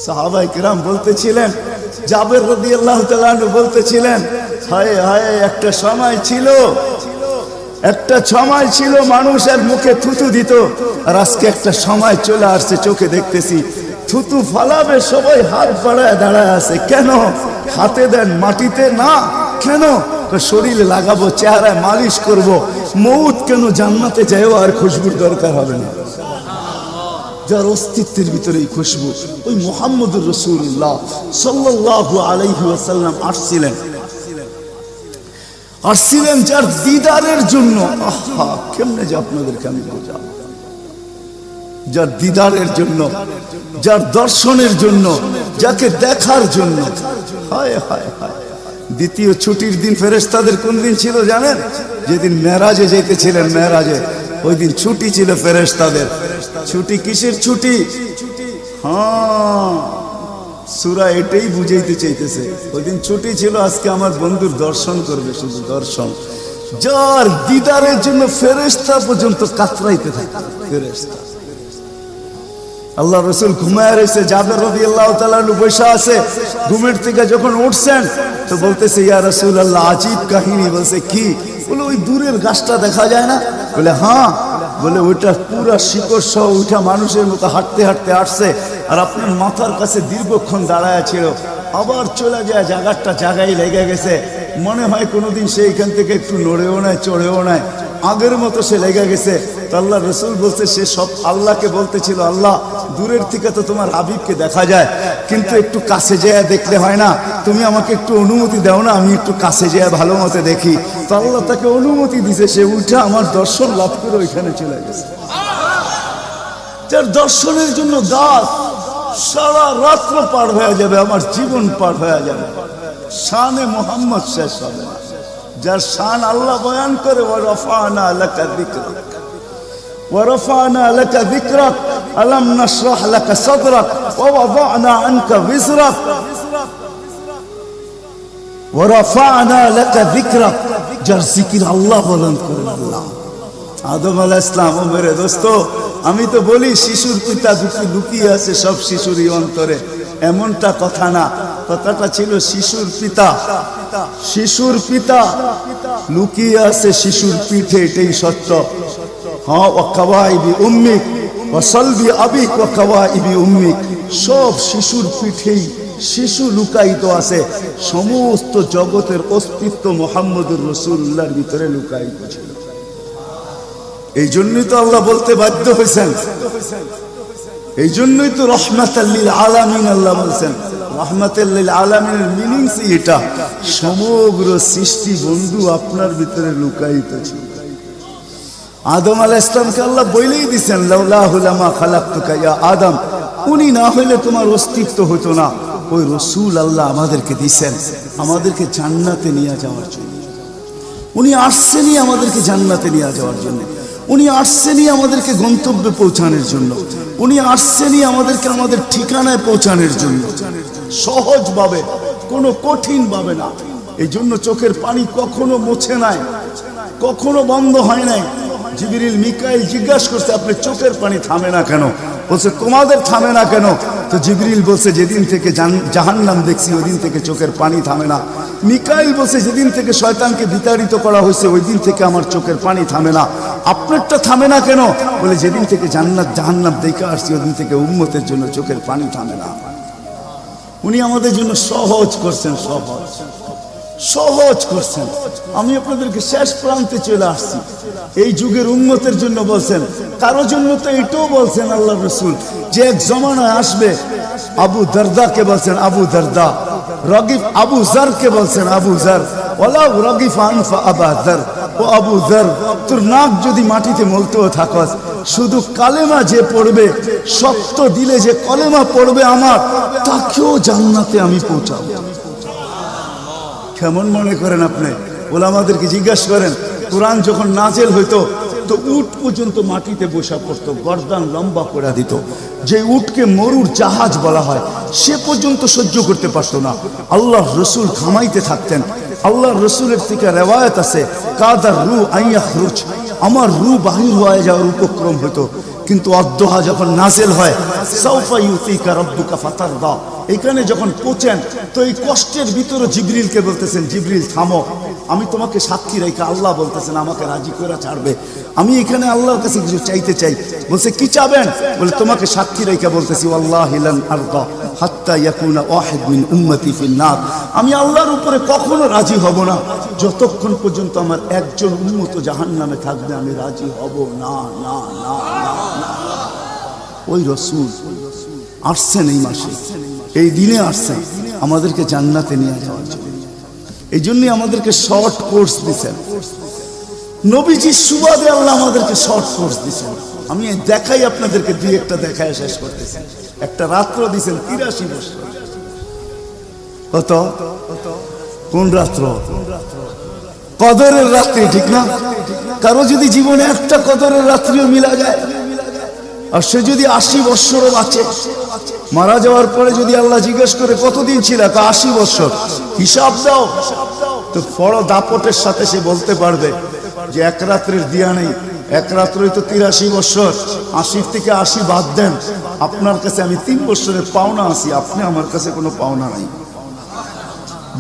সাহাবায়ে কেরাম বলতেছিলেন, জাবের রাদিয়াল্লাহু তাআলা আনহু বলতেছিলেন হায় হায়, একটা সময় ছিল মানুষের মুখে থুতু দিত, আর আজকে একটা সময় চলে আসছে চোখে দেখতেছি থুতু ফালাবে সবাই হাত বাড়ায় দাঁড়ায় আছে। কেন? হাতে দেন মাটিতে না, কেন? শরীরে লাগাবো, চেহারায় মালিশ করব। মউত কেন? জান্নাতে যাইও আর খুশবুর দরকার হবে না। যার অস্তিত্বের ভিতরে খুশবু, ওই মুহাম্মদুর রাসূলুল্লাহ সাল্লাল্লাহু আলাইহি ওয়াসাল্লাম আসছিলেন যার দিদারের জন্য। আহা, কেমনে যে আপনাদেরকে আমি বোঝাবো। যার দিদারের জন্য, যার দর্শনের জন্য, যাকে দেখার জন্য। হায় হায় হায়। দ্বিতীয় ছুটির দিন ফেরেশতাদের কোন দিন ছিল জানেন? যেদিন মেরাজে যেতেছিলেন, মেরাজে ওই দিন ছুটি ছিল ফেরেশতাদের। ছুটি কিসের ছুটি? হ্যাঁ, সূরা এটাই বুঝাইতে চাইতেছে। ওই দিন ছুটি ছিল, আজকে আমার বন্ধুর দর্শন করবে, শুধু দর্শন। যার দিদারের জন্য ফেরেশতা পর্যন্ত কাতরাইতে থাকে। ফেরেশতা আল্লাহ রাসূল ঘুমায় রয়েছে, জাবের রাদিয়াল্লাহু তাআলা আনহু বসে আছে। ঘুমের থেকে যখন উঠছেন তো বলতেছে ইয়া রাসূলুল্লাহ, আজীব কাহিনী। বলছে কি? বলে ওই দূরের গাছটা দেখা যায় না? বলে হ্যাঁ। বলে ওইটা পুরা শিকড় সহ উঠা মানুষের মতো হাঁটতে হাঁটতে আসছে, আর আপনার মাথার কাছে দীর্ঘক্ষণ দাঁড়ায় ছিল, আবার চলে যায়, জায়গায় লেগে গেছে। মনে হয় কোনোদিন সে এখান থেকে একটু নড়েও নাই, চড়েও নাই, আগের মতো সে লেগে গেছে। তো আল্লাহ রাসূল বলছে সে সব আল্লাহকে বলতেছিল, আল্লাহ দূরের থেকে তো তোমার হাবিবকে দেখা যায়, কিন্তু একটু কাছে যেয়ে দেখলে হয় না? তুমি আমাকে একটু অনুমতি দাও না, আমি একটু কাছে যেয়ে ভালো মতো দেখি। তো আল্লাহ তাকে অনুমতি দিছে, সে উঠে আমার দর্শন লাভ করে ওইখানে চলে গেছে। যার দর্শনের জন্য গাছ সারা রাত্র পার হয়ে যাবে, আমার জীবন পার হয়ে যাবে, শানে মুহাম্মদ শেষ হবে না। যার শান আল্লাহ বয়ান করে ওয়ারাফানা লাকা যিকরাক, ওয়ারাফানা লাকা যিকরাক, আলাম নাশরাহ লাকা সাদরাক, ওয়া ওয়াদানা আনকা বিজরাক, ওয়ারাফানা লাকা যিকরাক। যার জিকির আল্লাহ বলেন করে আল্লাহ। আদম আলাইহিস সালাম, ও মেরে দোস্ত, আমি তো বলি শিশুর পিতা লুকিয়ে আছে সব শিশুরই অন্তরে, এমনটা কথা না। কথাটা ছিল শিশুর পিতা, শিশুর পিতা লুকিয়ে আছে শিশুর পিঠে, এটাই সত্য। হ্যাঁ, ওয়া কাওয়াইবি উম্মিক ওয়া সালবি আবিক ওয়া কাওয়াইবি উম্মিক, সব শিশুর পিঠেই শিশু লুকায়িত আছে। সমস্ত জগতের অস্তিত্ব মুহাম্মদুর রাসূলুল্লাহর ভিতরে লুকায়িত ছিল। এই জন্যই তো আল্লাহ বলতে বাধ্য হয়েছেন, এই জন্যই তো রহমাতাল লিল আলামিন আল্লাহ বলছেন। রহমাতাল লিল আলামিনের মিনিংস এটা, সমগ্র সৃষ্টি বন্ধু আপনার ভিতরে লুকায়িত ছিল। আদম আলাইহিস সালামকে আল্লাহ বলেই দিয়েছেন, লাউলাহু লামা খালাকতুকা ইয়া আদম, উনি না হইলে তোমার অস্তিত্ব হতো না। ওই রসুল আল্লাহ আমাদেরকে দিয়েছেন আমাদেরকে জান্নাতে নিয়ে যাওয়ার জন্য। উনি আসছেনই আমাদেরকে জান্নাতে নিয়ে যাওয়ার জন্য। উনি আসছেনই আমাদেরকে গন্তব্যে পৌঁছানোর জন্য। উনি আসছেনই আমাদেরকে আমাদের ঠিকানায় পৌঁছানোর জন্য, সহজভাবে, কোনো কঠিন ভাবে না। এই জন্য চোখের পানি কখনো মুছে নাই, কখনো বন্ধ হয় নাই। জিবরিল মিকাইল জিজ্ঞাসা করছে, আপনি চোখের পানি থামে না কেন? বলছে তোমাদের থামে না কেন? তো জিবরিল বলছে, যেদিন থেকে জাহান্নাম দেখছি ওই দিন থেকে চোখের পানি থামে না। মিকাইল বলছে, যেদিন থেকে শয়তানকে বিতাড়িত করা হয়েছে ওই দিন থেকে আমার চোখের পানি থামে না। আপনারটা থামে না কেন? বলে, যেদিন থেকে জান্নাত জাহান্নাম দেখে আসছি ওই দিন থেকে উম্মতের জন্য চোখের পানি থামে না। উনি আমাদের জন্য সহজ করছেন, সহজ করছেন। আমি আপনাদেরকে শেষ প্রান্তে চলে আসছি। এই যুগের উম্মতের জন্য বলছেন, কারো জন্য তো এটাও বলছেন আল্লাহ রসুল যে এক জমানায় আসবে। আবু দারদাকে বলছেন আবু দারদা, রগিফ আবু জারকে বলছেন আবু জার, ওয়ালা রগিফ আনফা আবা জার। ও আবু জার, তোর নাক যদি মাটিতে মলতেও থাকস, শুধু কালেমা যে পড়বে, শক্ত দিলে যে কলেমা পড়বে আমার, তাকেও জান্নাতে আমি পৌঁছাবো। কেমন মনে করেন আপনি? ওলামাদেরকে জিজ্ঞাসা করেন, কোরআন যখন নাজেল হইতো তো উট পর্যন্ত মাটিতে বসা পড়তো, গর্দান লম্বা করে দিত। যে উটকে মরুর জাহাজ বলা হয় সে পর্যন্ত সহ্য করতে পারতো না। আল্লাহ রসুল ঘামাইতে থাকতেন। আল্লাহ রসুলের থেকে রেওয়ায়ত আছে, কাদার রু আইয়াখরুজ, আমার রু বাহির হয়ে যাওয়ার উপক্রম হইতো। কিন্তু অদ্দোহা যখন নাজেল হয়, সাউফা ইউতিকা রাব্বুকা ফাতারদা, এখানে যখন পৌঁছেন তো এই কষ্টের ভিতরে জিবরিলকে বলতেছেন, জিবরিল থামো, আমি তোমাকে সাক্ষী রেখে, আল্লাহ বলতেছেন আমাকে রাজি করে ছাড়বে। আমি এখানে আল্লাহর কাছে কিছু চাইতে চাই। বলছে, কি চাবেন? বলে, তোমাকে সাক্ষী রেখে বলতেছি, ওয়াল্লাহি লান আরদা হাত্তা ইয়াকুনা ওয়াহিদ মিন উম্মতি ফিন নার, আমি আল্লাহর উপরে কখনো রাজি হব না যতক্ষণ পর্যন্ত আমার একজন উম্মত জাহান্নামে থাকবে, আমি রাজি হব না, না, না, না। ওই রসুল আসছেন এই মাসে, এই দিনে আসছেন আমাদেরকে জান্নাতে নিয়ে যাওয়ার জন্য। এই জন্যই আমাদেরকে শর্ট কোর্স দিচ্ছেন নবীজির সুবাদে, আল্লাহ আমাদেরকে শর্ট কোর্স দিচ্ছেন। আমি দেখাই আপনাদেরকে, দুই একটা দেখায় শেষ করতেছি। একটা রাত্র দিচ্ছেন 83 বছর। কত? কোন রাত্র? কদরের রাত্রি, ঠিক না? কারো যদি জীবনে একটা কদরের রাত্রিও মিলা যায়, আর সে যদি 80 বছরও বাঁচে, মারা যাওয়ার পরে যদি আল্লাহ জিজ্ঞেস করে কতদিন ছিল, 80 বছর, হিসাব দাও, তো বড় দাপটের সাথে সে বলতে পারবে যে এক রাত্রের দিয়া নেই, এক রাত্রই তো 83 বছর, 80 থেকে 80 বাদ দেন, আপনার কাছে আমি 3 বছরের পাওনা আছি, আপনি আমার কাছে কোনো পাওনা নাই।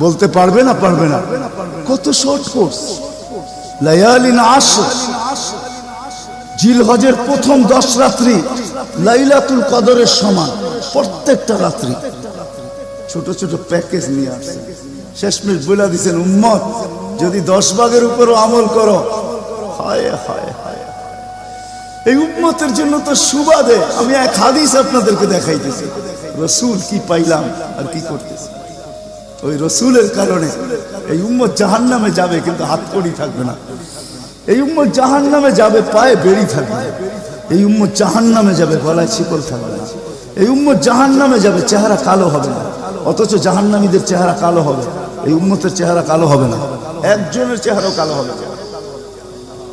বলতে পারবে না? পারবে না। কত শর্ট কোর্স। লায়ালিন আশর, জিলহজের প্রথম 10 রাত্রি লাইলাতুল কদরের সমান, প্রত্যেকটা রাত্রি। ছোট ছোট প্যাকেজ নিয়ে আসছেন। শেষমেশ বলে দিচ্ছেন, উম্মত যদি 10 ভাগের উপরও আমল করো, হায় হায় হায়। এই উম্মতের জন্য তো সুবাদে আমি এক হাদিস আপনাদেরকে দেখাইতেছি, রসুল কি পাইলাম আর কি করতেছি। ওই রসুলের কারণে এই উম্মত জাহান্নামে যাবে, কিন্তু হাতকড়ি থাকবে না। এই উম্মত জাহান্নামে যাবে, পায়ে বেড়ি থাকবে। এই উম্মত জাহান্নামে যাবে, গলায় শিকল থাকবে না। এই উম্মত জাহান্নামে যাবে, চেহারা কালো হবে না। অথচ জাহান্নামীদের চেহারা কালো হবে, এই উম্মতের চেহারা কালো হবে না। একজনের চেহারাও কালো হবে না।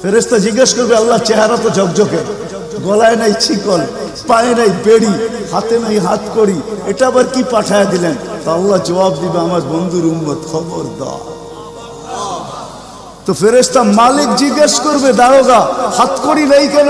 ফেরেশতা জিজ্ঞেস করবে, আল্লাহ চেহারা তো ঝকঝকে, গলায় নাই শিকল, পায়ে নাই বেড়ি, হাতে নাই হাতকড়ি, এটা আবার কি পাঠায় দিলেন? তো আল্লাহ জবাব দিবে, আমার বন্ধুর উম্মত, খবরদার। তো ফেরেশতা মালিক জিজ্ঞেস করবে, দারোগা হাতকড়ি নেই কেন?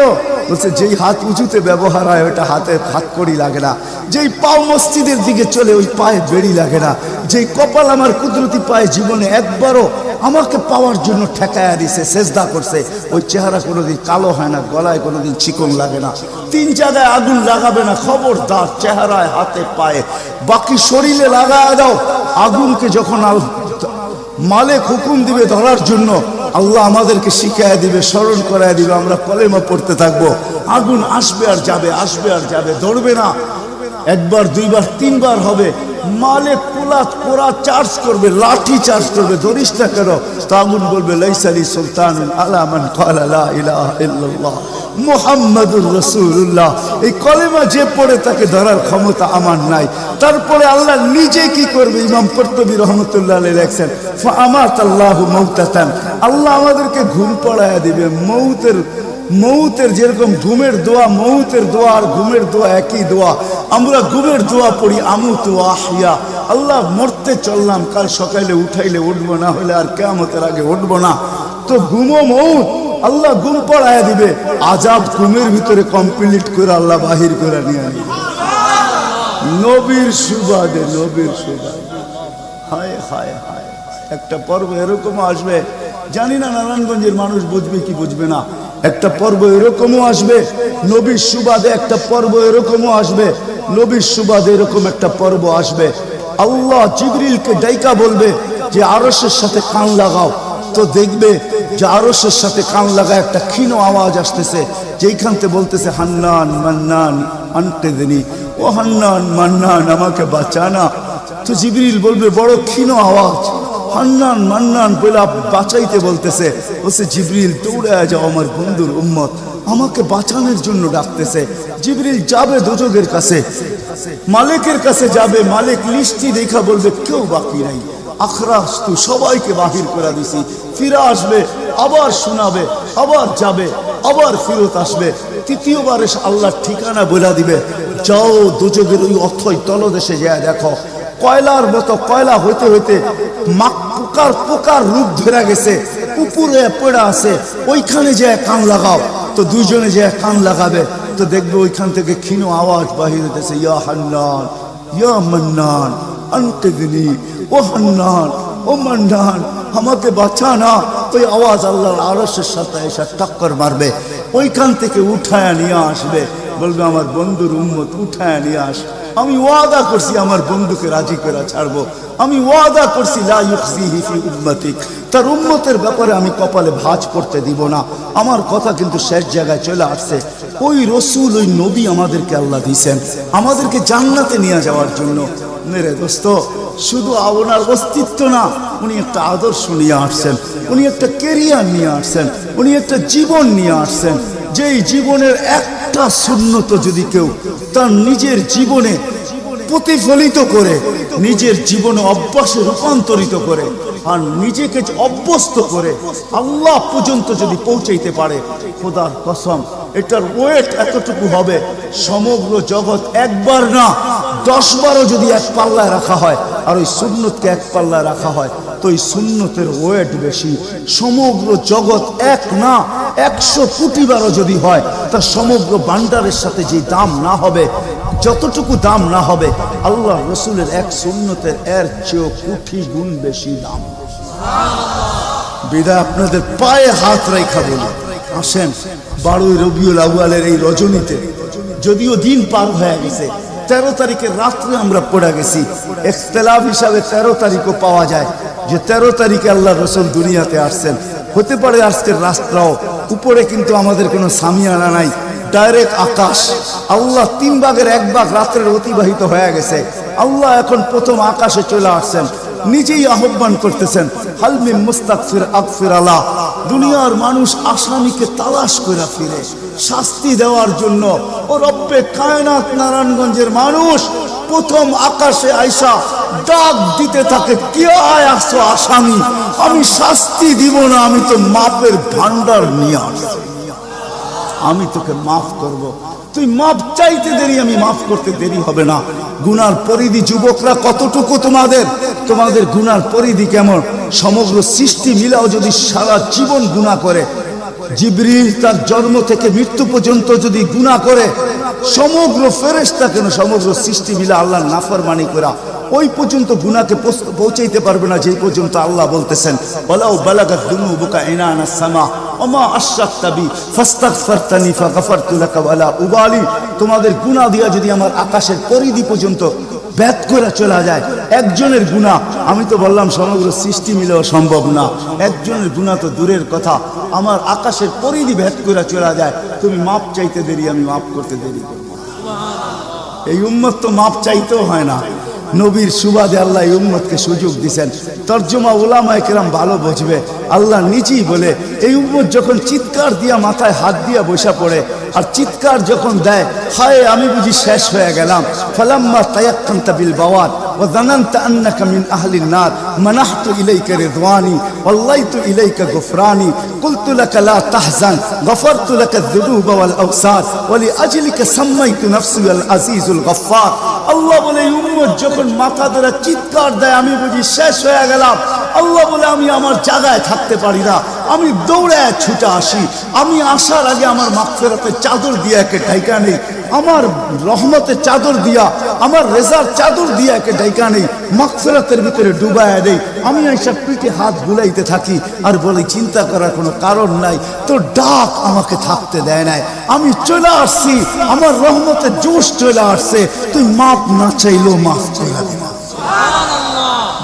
বলছে, যেই হাত উঁচুতে ব্যবহার হয় ওটা হাতে হাতকড়ি লাগে না। যেই পাও মসজিদের দিকে চলে ওই পায়ে বেড়ি লাগে না। যেই কপাল আমার কুদরতি পায়ে জীবনে একবারও আমাকে পাওয়ার জন্য ঠেকায়া দিছে, সেজদা করছে, ওই চেহারা কোনোদিন কালো হয় না, গলায় কোনোদিন চিকন লাগে না। 3 জায়গায় আগুন লাগাবে না, খবরদার। চেহারায়, হাতে, পায়ে, বাকি শরীরে লাগায় দাও। আগুনকে যখন মালিক হুকুম দিবে ধরার জন্য, আল্লাহ আমাদেরকে শিখায় দিবে, স্মরণ করায় দিবে, আমরা কলেমা পড়তে থাকবো। আগুন আসবে আর যাবে, আসবে আর যাবে, ধরবে না। একবার দুইবার তিনবার হবে, মালিক পোলাত পোড়া চার্জ করবে, লাঠি চার্জ করবে, ধরিস না কেন? তাগুন বলবে লাইসালি সুলতানুন আলা মান ক্বালা লা ইলাহা ইল্লাল্লাহ মুহাম্মাদুর রাসূলুল্লাহ। এই কলেমা যে পড়ে তাকে ধরার ক্ষমতা আমার নাই। তারপরে আল্লাহ নিজে কি করবে? ইমাম কুরতুবী রাহমাতুল্লাহ আলাইহি লেখেন ফাআমাতাল্লাহু মাউতাতান, আল্লাহ আমাদেরকে ঘুম পড়ায়া দিবে। মৌতের যেরকম ঘুমের দোয়া, মৌতের দোয়া আর ঘুমের দোয়া একই দোয়া। আমরা ঘুমের দোয়া পড়ি আমুতু আহিয়া, আল্লাহ মরতে চললাম, কাল সকালে উঠাইলে উঠবো, না হলে আর কিয়ামতের আগে উঠবো না। তো ঘুমো মৌত, আল্লাহ ঘুম পড়ায়া দিবে। আজাব ঘুমের ভিতরে কমপ্লিট করে আল্লাহ বাহির করে নিয়ে আনি নবীর সুবাদে, নবীর সুবাদে। হায় হায় হায়, একটা পর্ব এরকমও আসবে, জানি না নারায়ণগঞ্জের মানুষ বুঝবে কি বুঝবে না। একটা পর্ব এরকমও আসবে নবীর সুবাদে, একটা পর্ব এরকমও আসবে নবীর সুবাদে, এরকম একটা পর্ব আসবে। আল্লাহ জিবরিলকে ডাইকা বলবে যে আরশের সাথে কান লাগাও, তো দেখবে যে আরশের সাথে কান লাগা একটা ক্ষীণ আওয়াজ আসতেছে, যেইখানতে বলতেছে হান্নান মান্নান আনকিযনি, ও হান্নান মান্নান আমাকে বাঁচানা। তো জিবরিল বলবে বড় ক্ষীণ আওয়াজ, হান্নান মান্নান বলে বাঁচাইতে বলতেছে। বলছে জিবরিল দৌড়ায় যাও, আমার বন্ধুর উম্মত আমাকে বাঁচানোর জন্য ডাকতেছে। জিবরিল যাবে দোজখের কাছে, মালিকের কাছে যাবে। মালিক লিস্টি দেখা বলবে কেউ বাকি নাই, আখরাস্তু সবাইকে বাহির করে দিছি। ফিরে আসবে, আবার শোনাবে, আবার যাবে, আবার ফিরত আসবে। তৃতীয়বার এসে আল্লাহর ঠিকানা বলে দিবে, যাও দোজখের ওই অথই তলদেশে যায় দেখো, কয়লার মতো কয়লা হইতে হইতে পোকার রূপ ধরে গেছে, উপরে পড়ে আছে, ওইখানে যে কান লাগাও। তো দুইজনে যে কান লাগাবে, তো দেখবে ওইখান থেকে ক্ষীণ আওয়াজ বাহির হইতেছে, ইয়া হান্নান ইয়া মান্নান আনকিযনি, ও হান্নান ও মান্নান আমাকে বাঁচানা। ওই আওয়াজ আল্লাহর আরশের সাথে এসে টক্কর মারবে, ওইখান থেকে উঠায় নিয়ে আসবে। বলবে আমার বন্ধুর উম্মত উঠায় নিয়ে আস, আমি ওয়াদা করছি আমার বন্ধুকে রাজি করে ছাড়বো, আমি ওয়াদা করছি লা ইউখজিহি ফি উম্মতিক, তার উম্মতের ব্যাপারে আমি কপালে ভাঁজ পড়তে দিব না। আমার কথা কিন্তু শেষ জায়গায় চলে আসছে। ওই রসুল, ওই নবী আমাদেরকে আল্লাহ দিয়েছেন আমাদেরকে জান্নাতে নিয়ে যাওয়ার জন্য। মেরে দোস্ত, শুধু ওনার অস্তিত্ব না, উনি একটা আদর্শ নিয়ে আসছেন, উনি একটা কেরিয়ার নিয়ে আসছেন, উনি একটা জীবন নিয়ে আসছেন। যেই জীবনের একটা সুন্নত যদি কেউ তার নিজের জীবনে প্রতিফলিত করে, নিজের জীবনে অভ্যাসে রূপান্তরিত করে, আর নিজেকে অভ্যস্ত করে আল্লাহ পর্যন্ত যদি পৌঁছাইতে পারে, খোদার কসম এটার ওয়েট এতটুকু হবে, সমগ্র জগৎ একবার না 10 বারও যদি এক পাল্লায় রাখা হয়, আর ওই সুন্নতকে এক পাল্লায় রাখা হয়, তো ওই সুন্নতের ওয়েট বেশি। সমগ্র জগৎ এক না 100 কোটি বারও যদি হয়, তা সমগ্র ভান্ডারের সাথে যে দাম না হবে, যতটুকু দাম না হবে, আল্লাহ রসুলের এক সুন্নতের এর চেয়েও কোটি গুণ বেশি দাম। বিদায় আপনাদের পায়ে হাত রেখা বলি, আসেন 12 রবিউল আউয়ালের এই রজনীতে, যদিও দিন পার হয়ে গেছে, 13 তারিখের রাত্রে আমরা পড়ে গেছি। ইখতিলাফ হিসাবে 13 তারিখও পাওয়া যায় যে 13 তারিখে আল্লাহ রসুল দুনিয়াতে আসছেন। হতে পারে আজকের রাস্তাও উপরে, কিন্তু আমাদের কোনো সামিয়ানা নাই, ডাইরেক্ট আকাশ। আল্লাহ 3 ভাগের 1 ভাগ রাত্রের অতিবাহিত হয়ে গেছে। আল্লাহ এখন প্রথম আকাশে চলে আসছেন, নিজেই আহ্বান করতেছেন, হাল মিন মুস্তাগফির আগফির আলা। দুনিয়ার মানুষ আসামিকে তালাশ করে ফিরে শাস্তি দেওয়ার জন্য। ও রব্বে কায়নাত নারায়ণগঞ্জের মানুষ প্রথম আকাশে আইসা ডাক দিতে থাকে, কে আয় আসো আসামি, আমি শাস্তি দিব না, আমি তো মাপের ভান্ডার নিয়ে আসছি, আমি তোকে মাফ করব। তুই মাপ চাইতে দেরি, আমি মাফ করতে দেরি হবে না। গুনার পরিধি যুবকরা কতটুকু, তোমাদের গুনার পরিধি কেমন? সমগ্র সৃষ্টি মিলাও যদি সারা জীবন গুনাহ করে, জিবরিল তার জন্ম থেকে মৃত্যু পর্যন্ত যদি গুনাহ করে, সমগ্র ফেরেশতা কেন, সমগ্র সৃষ্টি মিলা আল্লাহর নাফরমানি করা ওই পর্যন্ত গুনাহকে পৌঁছাইতে পারবে না, যেই পর্যন্ত আল্লাহ বলতেছেন ওয়ালাউ বালাগাত দুনুবুকা ইনানাস সামা ওমা আশরাকতা বি ফাস্তাগফারতানি ফাগফারতু লাকা ওয়ালা উবালি। তোমাদের গুনাহ দিয়া যদি আমার আকাশের পরিধি পর্যন্ত ভেদ করে চলা যায়, একজনের গুনাহ, আমি তো বললাম সমগ্র সৃষ্টি মিলেও সম্ভব না, একজনের গুনাহ তো দূরের কথা, আমার আকাশের পরিধি ভেদ করে চলা যায়, তুমি মাপ চাইতে দেরি, আমি মাপ করতে দেরি করব। এই উম্মত তো মাপ চাইতেও হয় না, নবীর সুবাদে আল্লাহ এই উম্মতকে সুযোগ দিয়েছেন। তর্জমা উলামায়ে কেরাম ভালো বুঝবে। আল্লাহ নিজেই বলে এই উম্মত যখন চিৎকার দিয়া মাথায় হাত দিয়া বসা পড়ে আর চিৎকার যখন দেয়, হায় আমি বুঝি শেষ হয়ে গেলাম, ফালাম্মা তায়াক্কানতা বিল বাওয়াত ওয়া যানানতা আন্নাকা মিন আহলিন নার মানাহতু ইলাইকা রিদওয়ানি ওয়াল্লাইতু ইলাইকা গুফরানি কুলতু লাকা লা তাহজান গফারতু লাকা যুনুবা ওয়াল আওসার ওয়া লিআজলিকা সাম্মাইতু নাফসি আল আজিজুল গফফার। আল্লাহ বলে এই উম্মত যখন মাথা ধরে চিৎকার দেয় আমি বুঝি শেষ হয়ে গেলাম, আল্লাহ বলে আমি আমার জায়গায় থাকতে পারি না, আমি দৌড়ায় ছুটে আসি, আমি আসার আগে আমার মাগফিরাতের চাদর দিয়া একে ঢাইকা নেই, আমার রহমতের চাদর দিয়া, আমার রেজার চাদর দিয়া একে ঢাইকা নেই, মাগফিরাতের ভিতরে ডুবায়া নেই। আমি এইসব পিঠে হাত বুলাইতে থাকি আর বলি চিন্তা করার কোনো কারণ নাই, তোর ডাক আমাকে থাকতে দেয় নাই, আমি চলে আসছি, আমার রহমতের জোশ চলে আসছে, তুই মাপ না চাইলেও মাফ করে দিবা।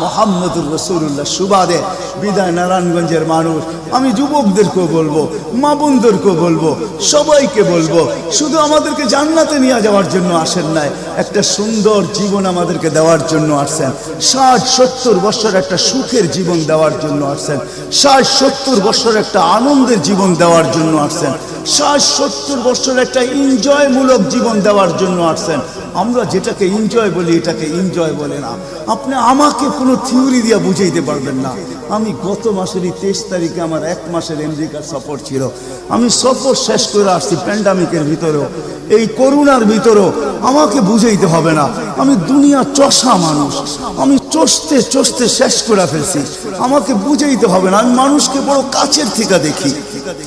মুহাম্মদুর রাসূলুল্লাহ সুবাদে বিদায় নারায়ণগঞ্জের মানুষ, আমি যুবকদেরকেও বলবো, মা বোনদেরকেও বলবো, সবাইকে বলবো, শুধু আমাদেরকে জান্নাতে নিয়ে যাওয়ার জন্য আসেন নাই, একটা সুন্দর জীবন আমাদেরকে দেওয়ার জন্য আসছেন। 60-70 বছর একটা সুখের জীবন দেওয়ার জন্য আসছেন, 60-70 বছর একটা আনন্দের জীবন দেওয়ার জন্য আসছেন, 60-70 বছর একটা এনজয়মূলক জীবন দেওয়ার জন্য আসছেন। আমরা যেটাকে এনজয় বলি এটাকে এনজয় বলে না। আপনি আমাকে কোনো থিওরি দিয়ে বুঝাইতে পারবেন না। আমি গত মাসেরই 23 তারিখে আমার 1 মাসের আমেরিকার সফর ছিল, আমি সফর শেষ করে আসছি প্যান্ডামিকের ভিতরেও, এই করোনার ভিতরেও। আমাকে বুঝাইতে হবে না, আমি দুনিয়া চষা মানুষ, আমি চষতে চষতে শেষ করে ফেলছি, আমাকে বুঝাইতে হবে না, আমি মানুষকে বড় কাছের থেকে দেখি।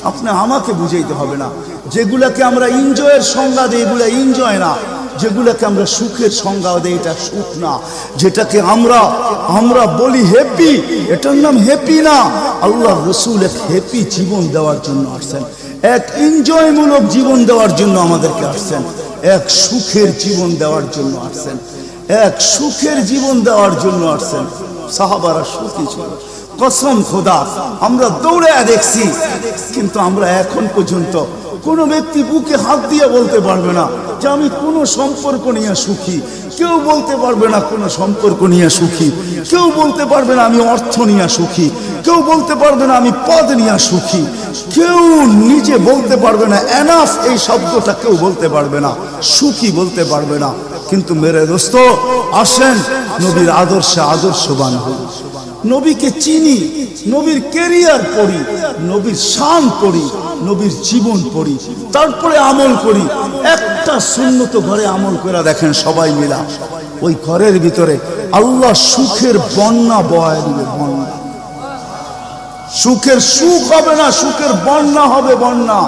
আপনি আমাকে বুঝাইতে হবে না। যেগুলাকে আমরা এনজয়ের সংজ্ঞা দিই এগুলা এনজয় না, যেগুলাকে আমরা সুখের সংজ্ঞা দেই এটা সুখ না, যেটাকে আমরা বলি হ্যাপি এটার নাম হ্যাপি না। আল্লাহ রাসূল এক হ্যাপি জীবন দেওয়ার জন্য আসছেন, এক এনজয়মূলক জীবন দেওয়ার জন্য আমাদেরকে আসছেন, এক সুখের জীবন দেওয়ার জন্য আসছেন, এক সুখের জীবন দেওয়ার জন্য আসছেন। সাহাবারা সুখী ছিল, কসম খোদা আমরা দৌড়ে দেখছি, কিন্তু আমরা এখন পর্যন্ত কোনো ব্যক্তি বুকে হাত দিয়ে বলতে পারবে না যে আমি কোনো সম্পর্ক নিয়ে সুখী, কেউ বলতে পারবে না কোনো সম্পর্ক নিয়ে সুখী, কেউ বলতে পারবে না আমি অর্থ নিয়ে সুখী, কেউ বলতে পারবে না আমি পদ নিয়ে সুখী, কেউ নিজে বলতে পারবে না এনাফ এই শব্দটা কেউ বলতে পারবে না, সুখী বলতে পারবে না। কিন্তু মেরে দোস্ত আসেন নবীর আদর্শে আদর্শবান হই, নবীকে চিনি, নবীর ক্যারিয়ার পড়ি, নবীর শান পড়ি, নবীর জীবন পড়ি, তারপরে আমল করি। একটা সুন্নত ঘরে আমল করে দেখেন সবাই মিলা, ওই ঘরের ভিতরে আল্লাহ সুখের বন্যা বয় দিবে, বন্যা। সুখের সুখ হবে না, সুখের বন্যা হবে, বন্যা।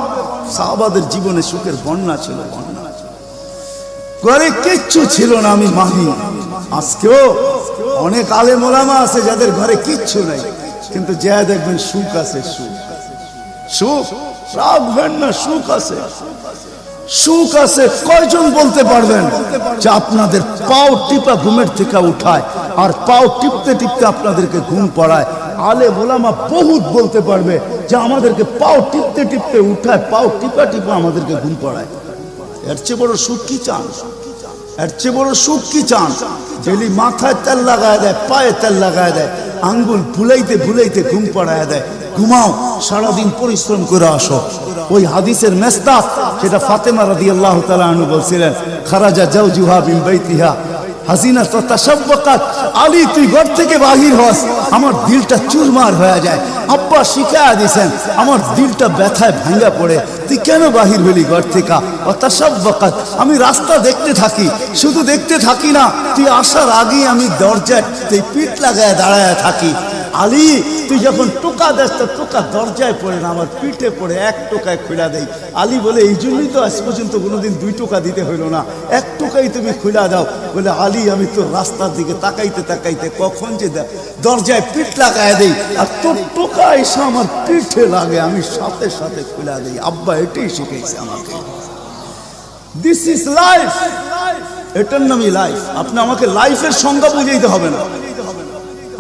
সাহাবাদের জীবনে সুখের বন্যা ছিল, বন্যা। ঘরে কিচ্ছু ছিল না, আমি মানি। আজকেও অনেক আলেম ওলামা আছে যাদের ঘরে কিচ্ছু নাই, কিন্তু যা দেখবেন সুখ আছে, সুখ, সুখ, রাখবেন না, সুখ আছে, সুখ আছে। কয়জন বলতে পারবেন যে আপনাদের পাও টিপা ঘুমের থেকে উঠায় আর পাও টিপতে টিপতে আপনাদেরকে ঘুম পড়ায়? আলেম ওলামা বহুত বলতে পারবে যে আমাদেরকে পাও টিপতে টিপতে উঠায়, পাও টিপা টিপা আমাদেরকে ঘুম পড়ায়। এর চেয়ে বড় সুখ কি চান? এর চেয়ে বড় সুখ কি চান? ডেলি মাথায় তেল লাগায় দেয়, পায়ে তেল লাগায় দেয়, আঙ্গুল ভুলাইতে ভুলাইতে ঘুম পড়ায় দেয়। ঘুমাও, সারাদিন পরিশ্রম করে আসো। ওই হাদিসের মেস্তাক যেটা ফাতেমা রাদিয়াল্লাহু তাআলা আনহা বলছিলেন, খারাজা জাওজুহা মিন বাইতিহা হাসিনা তাতাশাব্বাকাত, আলী তুই ঘর থেকে বাহির হস, আমার দিলটা চুরমার হয়ে যায়। আব্বা শিখায়া দিয়েছেন, আমার দিলটা ব্যথায় ভাঙা পড়ে, তুই কেন বাহির হলি ঘর থেকে? তাতাশাব্বাকাত, আমি রাস্তা দেখতে থাকি, শুধু দেখতে থাকি না, তুই আসার আগেই আমি দরজায় পিঠ লাগায় দাঁড়ায় থাকি। আলী তুই যখন টোকা দেস তো টোকা দরজায় পড়ে না, আমার পিঠে পড়ে, এক টোকায় খুলা দেই। আলী বলে এই জন্যই তো আজ পর্যন্ত কোনোদিন 2 টোকা দিতে হইল না, 1 টোকাই তুমি খুলা দাও। বলে আলী আমি তো রাস্তার দিকে তাকাইতে তাকাইতে কখন যে দরজায় পিঠ লাগায় দেই, আর তোর টোকা এসে আমার পিঠে লাগে, আমি সাথে সাথে খুলা দেই। আব্বা এটাই শিখেছে আমাকে। দিস ইজ লাইফ, এটার নামই লাইফ। আপনি আমাকে লাইফের সংজ্ঞা বুঝাইতে হবে না,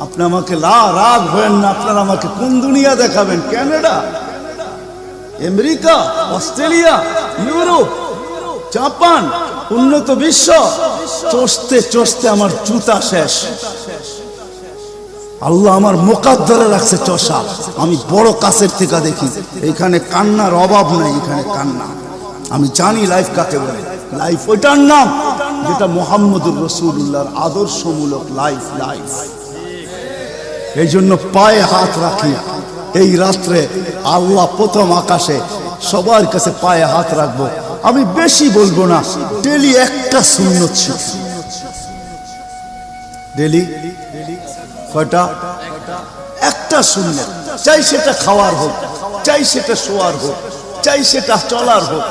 আপনি আমাকে রাগ হবেন না। আপনারা আমাকে কোন দুনিয়া দেখাবেন? Canada, America, Australia, Europe, Japan, উন্নত বিশ্ব, চষতে চষতে আমার জুতা শেষ। আল্লাহ আমার মোকাদ্দরে রাখছে চষা। আমি বড় কাছের থেকে দেখি, এখানে কান্নার অভাব নাই, এখানে কান্না। আমি জানি লাইফ কাকে বলে। লাইফ ওইটার নাম যেটা মুহাম্মদুর রাসূলুল্লাহর আদর্শমূলক লাইফ। লাইফ এই জন্য পায়ে হাত রাখি। এই রাত্রে আল্লাহ প্রথম আকাশে সবার কাছে পায়ে হাত রাখবো। আমি বেশি বলবো না, ডেলি একটা সুন্নত শিখি। ডেলি কয়টা? একটা সুন্নত। চাই সেটা খাওয়ার হোক, চাই সেটা শোয়ার হোক, চাই সেটা চলার হোক,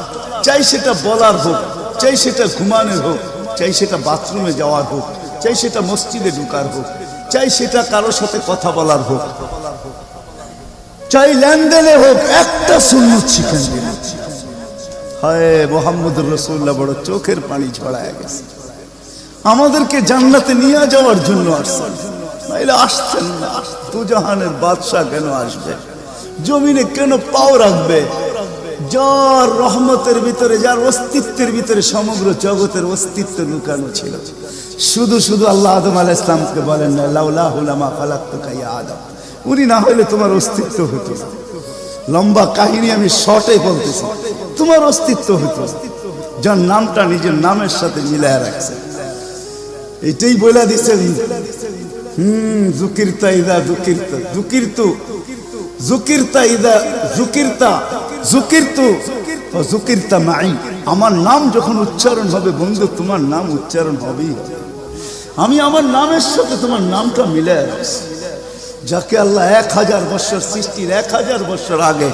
চাই সেটা বলার হোক, চাই সেটা ঘুমানোর হোক, চাই সেটা বাথরুমে যাওয়ার হোক, চাই সেটা মসজিদে ঢুকার হোক, চাই সেটা কারোর সাথে কথা বলার হোক, চাই লেনদেনে হোক, একটা সুন্নত শিখেন। হায় মুহাম্মদুর রাসূলুল্লাহ বড় চোখের পানি ছড়ায় গেছে। আমাদেরকে জান্নাতে নিয়ে যাওয়ার জন্য আসছেন, নাইলে আসছেন না। দুজাহানের বাদশা কেন আসবে? জমিনে কেন পাও রাখবে? যার রহমতের ভিতরে, যার অস্তিত্বের ভিতরে সমগ্র জগতের অস্তিত্ব লুকানো ছিল। শুধু শুধু আল্লাহ আদম আলাইহিস সালামকে বলেন না, লাউলাহু লামা খালাকতুকা ইয়া আদম। উনি না হলে তোমার অস্তিত্ব হতো না। লম্বা কাহিনী আমি শর্টে বলতেছি। তোমার অস্তিত্ব হতো, যার নামটা নিজের নামের সাথে মিলায় রাখছে। এটাই বলে দিচ্ছেন, যুকিরতা ইদা যুকিরতা, যুকিরতু যুকিরতা ইদা যুকিরতা, যুকিরতু যুকিরতা মাই। আমার নাম যখন উচ্চারণ হবে বন্ধু, তোমার নাম উচ্চারণ হবেই হবে। আমি আমার নামের সাথে তোমার নামটা মিলে রাখছি। যাকে আল্লাহ 1000 বছর সৃষ্টির 1000 বছর আগে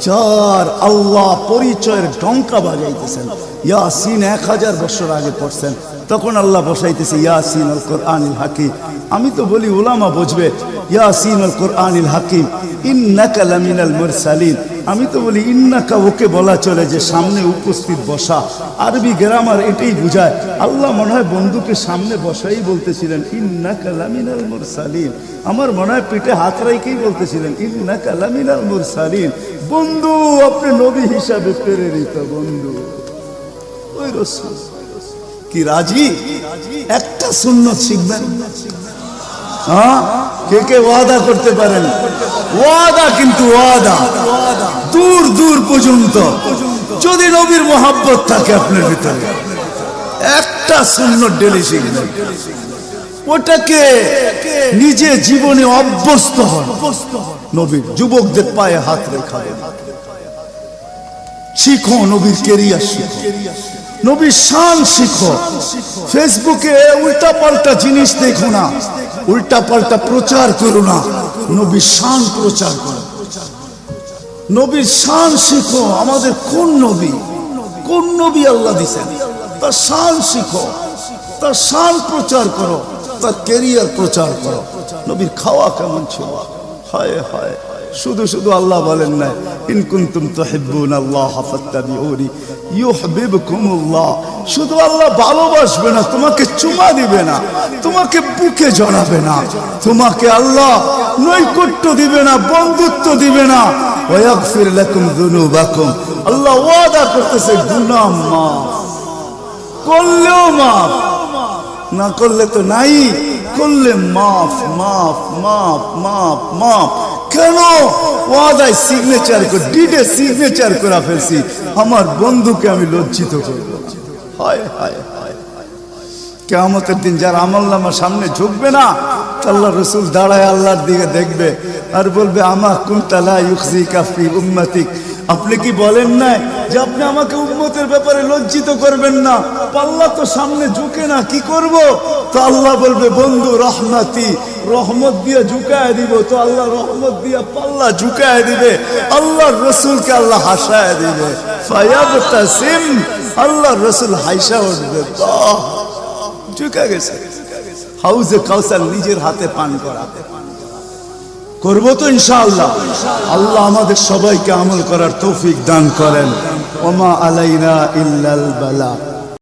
যার আল্লাহ পরিচয়ের ডঙ্কা বাজাইতেছেন, ইয়াসিন 1000 বছর আগে পড়ছেন, তখন আল্লাহ বসাইতেছে ইয়াসিন আল কোরআনিল হাকিম। আমি তো বলি উলামা বুঝবে, ইয়াসিন আল কোরআনিল হাকিম ইন্নাকা লামিনাল মুরসালিন। আমি তো বলি ইন্নাকা ওকে বলা চলে যে সামনে উপস্থিত বসা। আরবি গ্রামার এটাই বুঝায়। আল্লাহ মনে হয় বন্ধুকে সামনে বসাই বলতেছিলেন ইন্নাকা লামিনাল মুরসালিন। আমার মনে হয় পিঠে হাত রাইকেই বলতেছিলেন ইন্নাকা লামিনাল মুরসালিন। বন্ধু আপনি নবী হিসাবে প্রেরিত বন্ধু। ওই রাসূল কি রাজি? একটা সুন্নত শিখবেন। হ্যাঁ, কে কে ওয়াদা করতে পারেন? ওয়াদা, কিন্তু ওয়াদা দূর দূর পর্যন্ত। যদি নবীর মোহাব্বত থাকে আপনার ভিতরে, একটা সুন্নত ডেলি শিখবেন। ওটাকে নিজে জীবনে অভ্যস্ত হন। নবীর যুবকদের পায়ে হাত রেখা শিখো, নবীর কেরিয়ার শিখো, নবীর শান শিখো। ফেসবুকে উল্টা পাল্টা জিনিস দেখো না, উল্টা পাল্টা প্রচার করো না, নবীর শান প্রচার করো। নবীর শান শিখো। আমাদের কোন নবী, কোন নবী আল্লাহ দিয়েছেন, তার শান শিখো, তার শান প্রচার করো, তার কেরিয়ার প্রচার করো। নবীর খাওয়া কেমন ছিল? হায় হায়, শুধু শুধু আল্লাহ বলেন না ইন কুনতুম তুহিব্বুনাল্লাহ ফাত্তাবিউনি ইউহিব্বুকুমুল্লাহ। শুধু আল্লাহ ভালোবাসবে না, তোমাকে চুমা দিবে না, তোমাকে বুকে জড়াবে না, তোমাকে আল্লাহ নৈকট্য দিবে না, বন্ধুত্ব দিবে না। ওয়া ইয়াগফির লাকুম যুনুবাকুম। আল্লাহ ওয়াদা করতেছে গুনাহ মাফ করলেও মাফ, না করলে তো নাই, করলে মাফ মাফ মাফ মাফ মাফ। কেন? ওয়াদায় সিগনেচার করে, ডিডে সিগনেচার করে ফেলছি, আমার বন্ধুকে আমি লজ্জিত করব। হায় হায় হায়, কিয়ামতের দিন যার আমলনামার সামনে ঝুঁকবে না, আল্লাহ রাসূল দাঁড়ায় আল্লাহর দিকে দেখবে আর বলবে আমা কুনতা লা ইউখজিকা ফি উম্মতিক। আপনি কি বলেন না যে আপনি আমাকে উম্মতের ব্যাপারে লজ্জিত করবেন না? পাল্লা তো সামনে ঝুঁকে না, কি করব? তো আল্লাহ বলবে বন্ধু রহমতি, রহমত দিয়ে ঝুঁকায় দিব। তো আল্লাহ রহমত দিয়ে পাল্লা ঝুঁকায় দিবে, আল্লাহর রাসূলকে আল্লাহ হাসায় দিবে। ফায়াবতাসিম, আল্লাহর রাসূল হাসা উঠবে, বাহ ঝুঁকে গেছে। হাউজে কাউসার নিজের হাতে পান করাবে। করবো তো ইনশাআল্লাহ। আল্লাহ আমাদের সবাইকে আমল করার তৌফিক দান করেন। ওমা আলাইনা ইল্লাল বালা।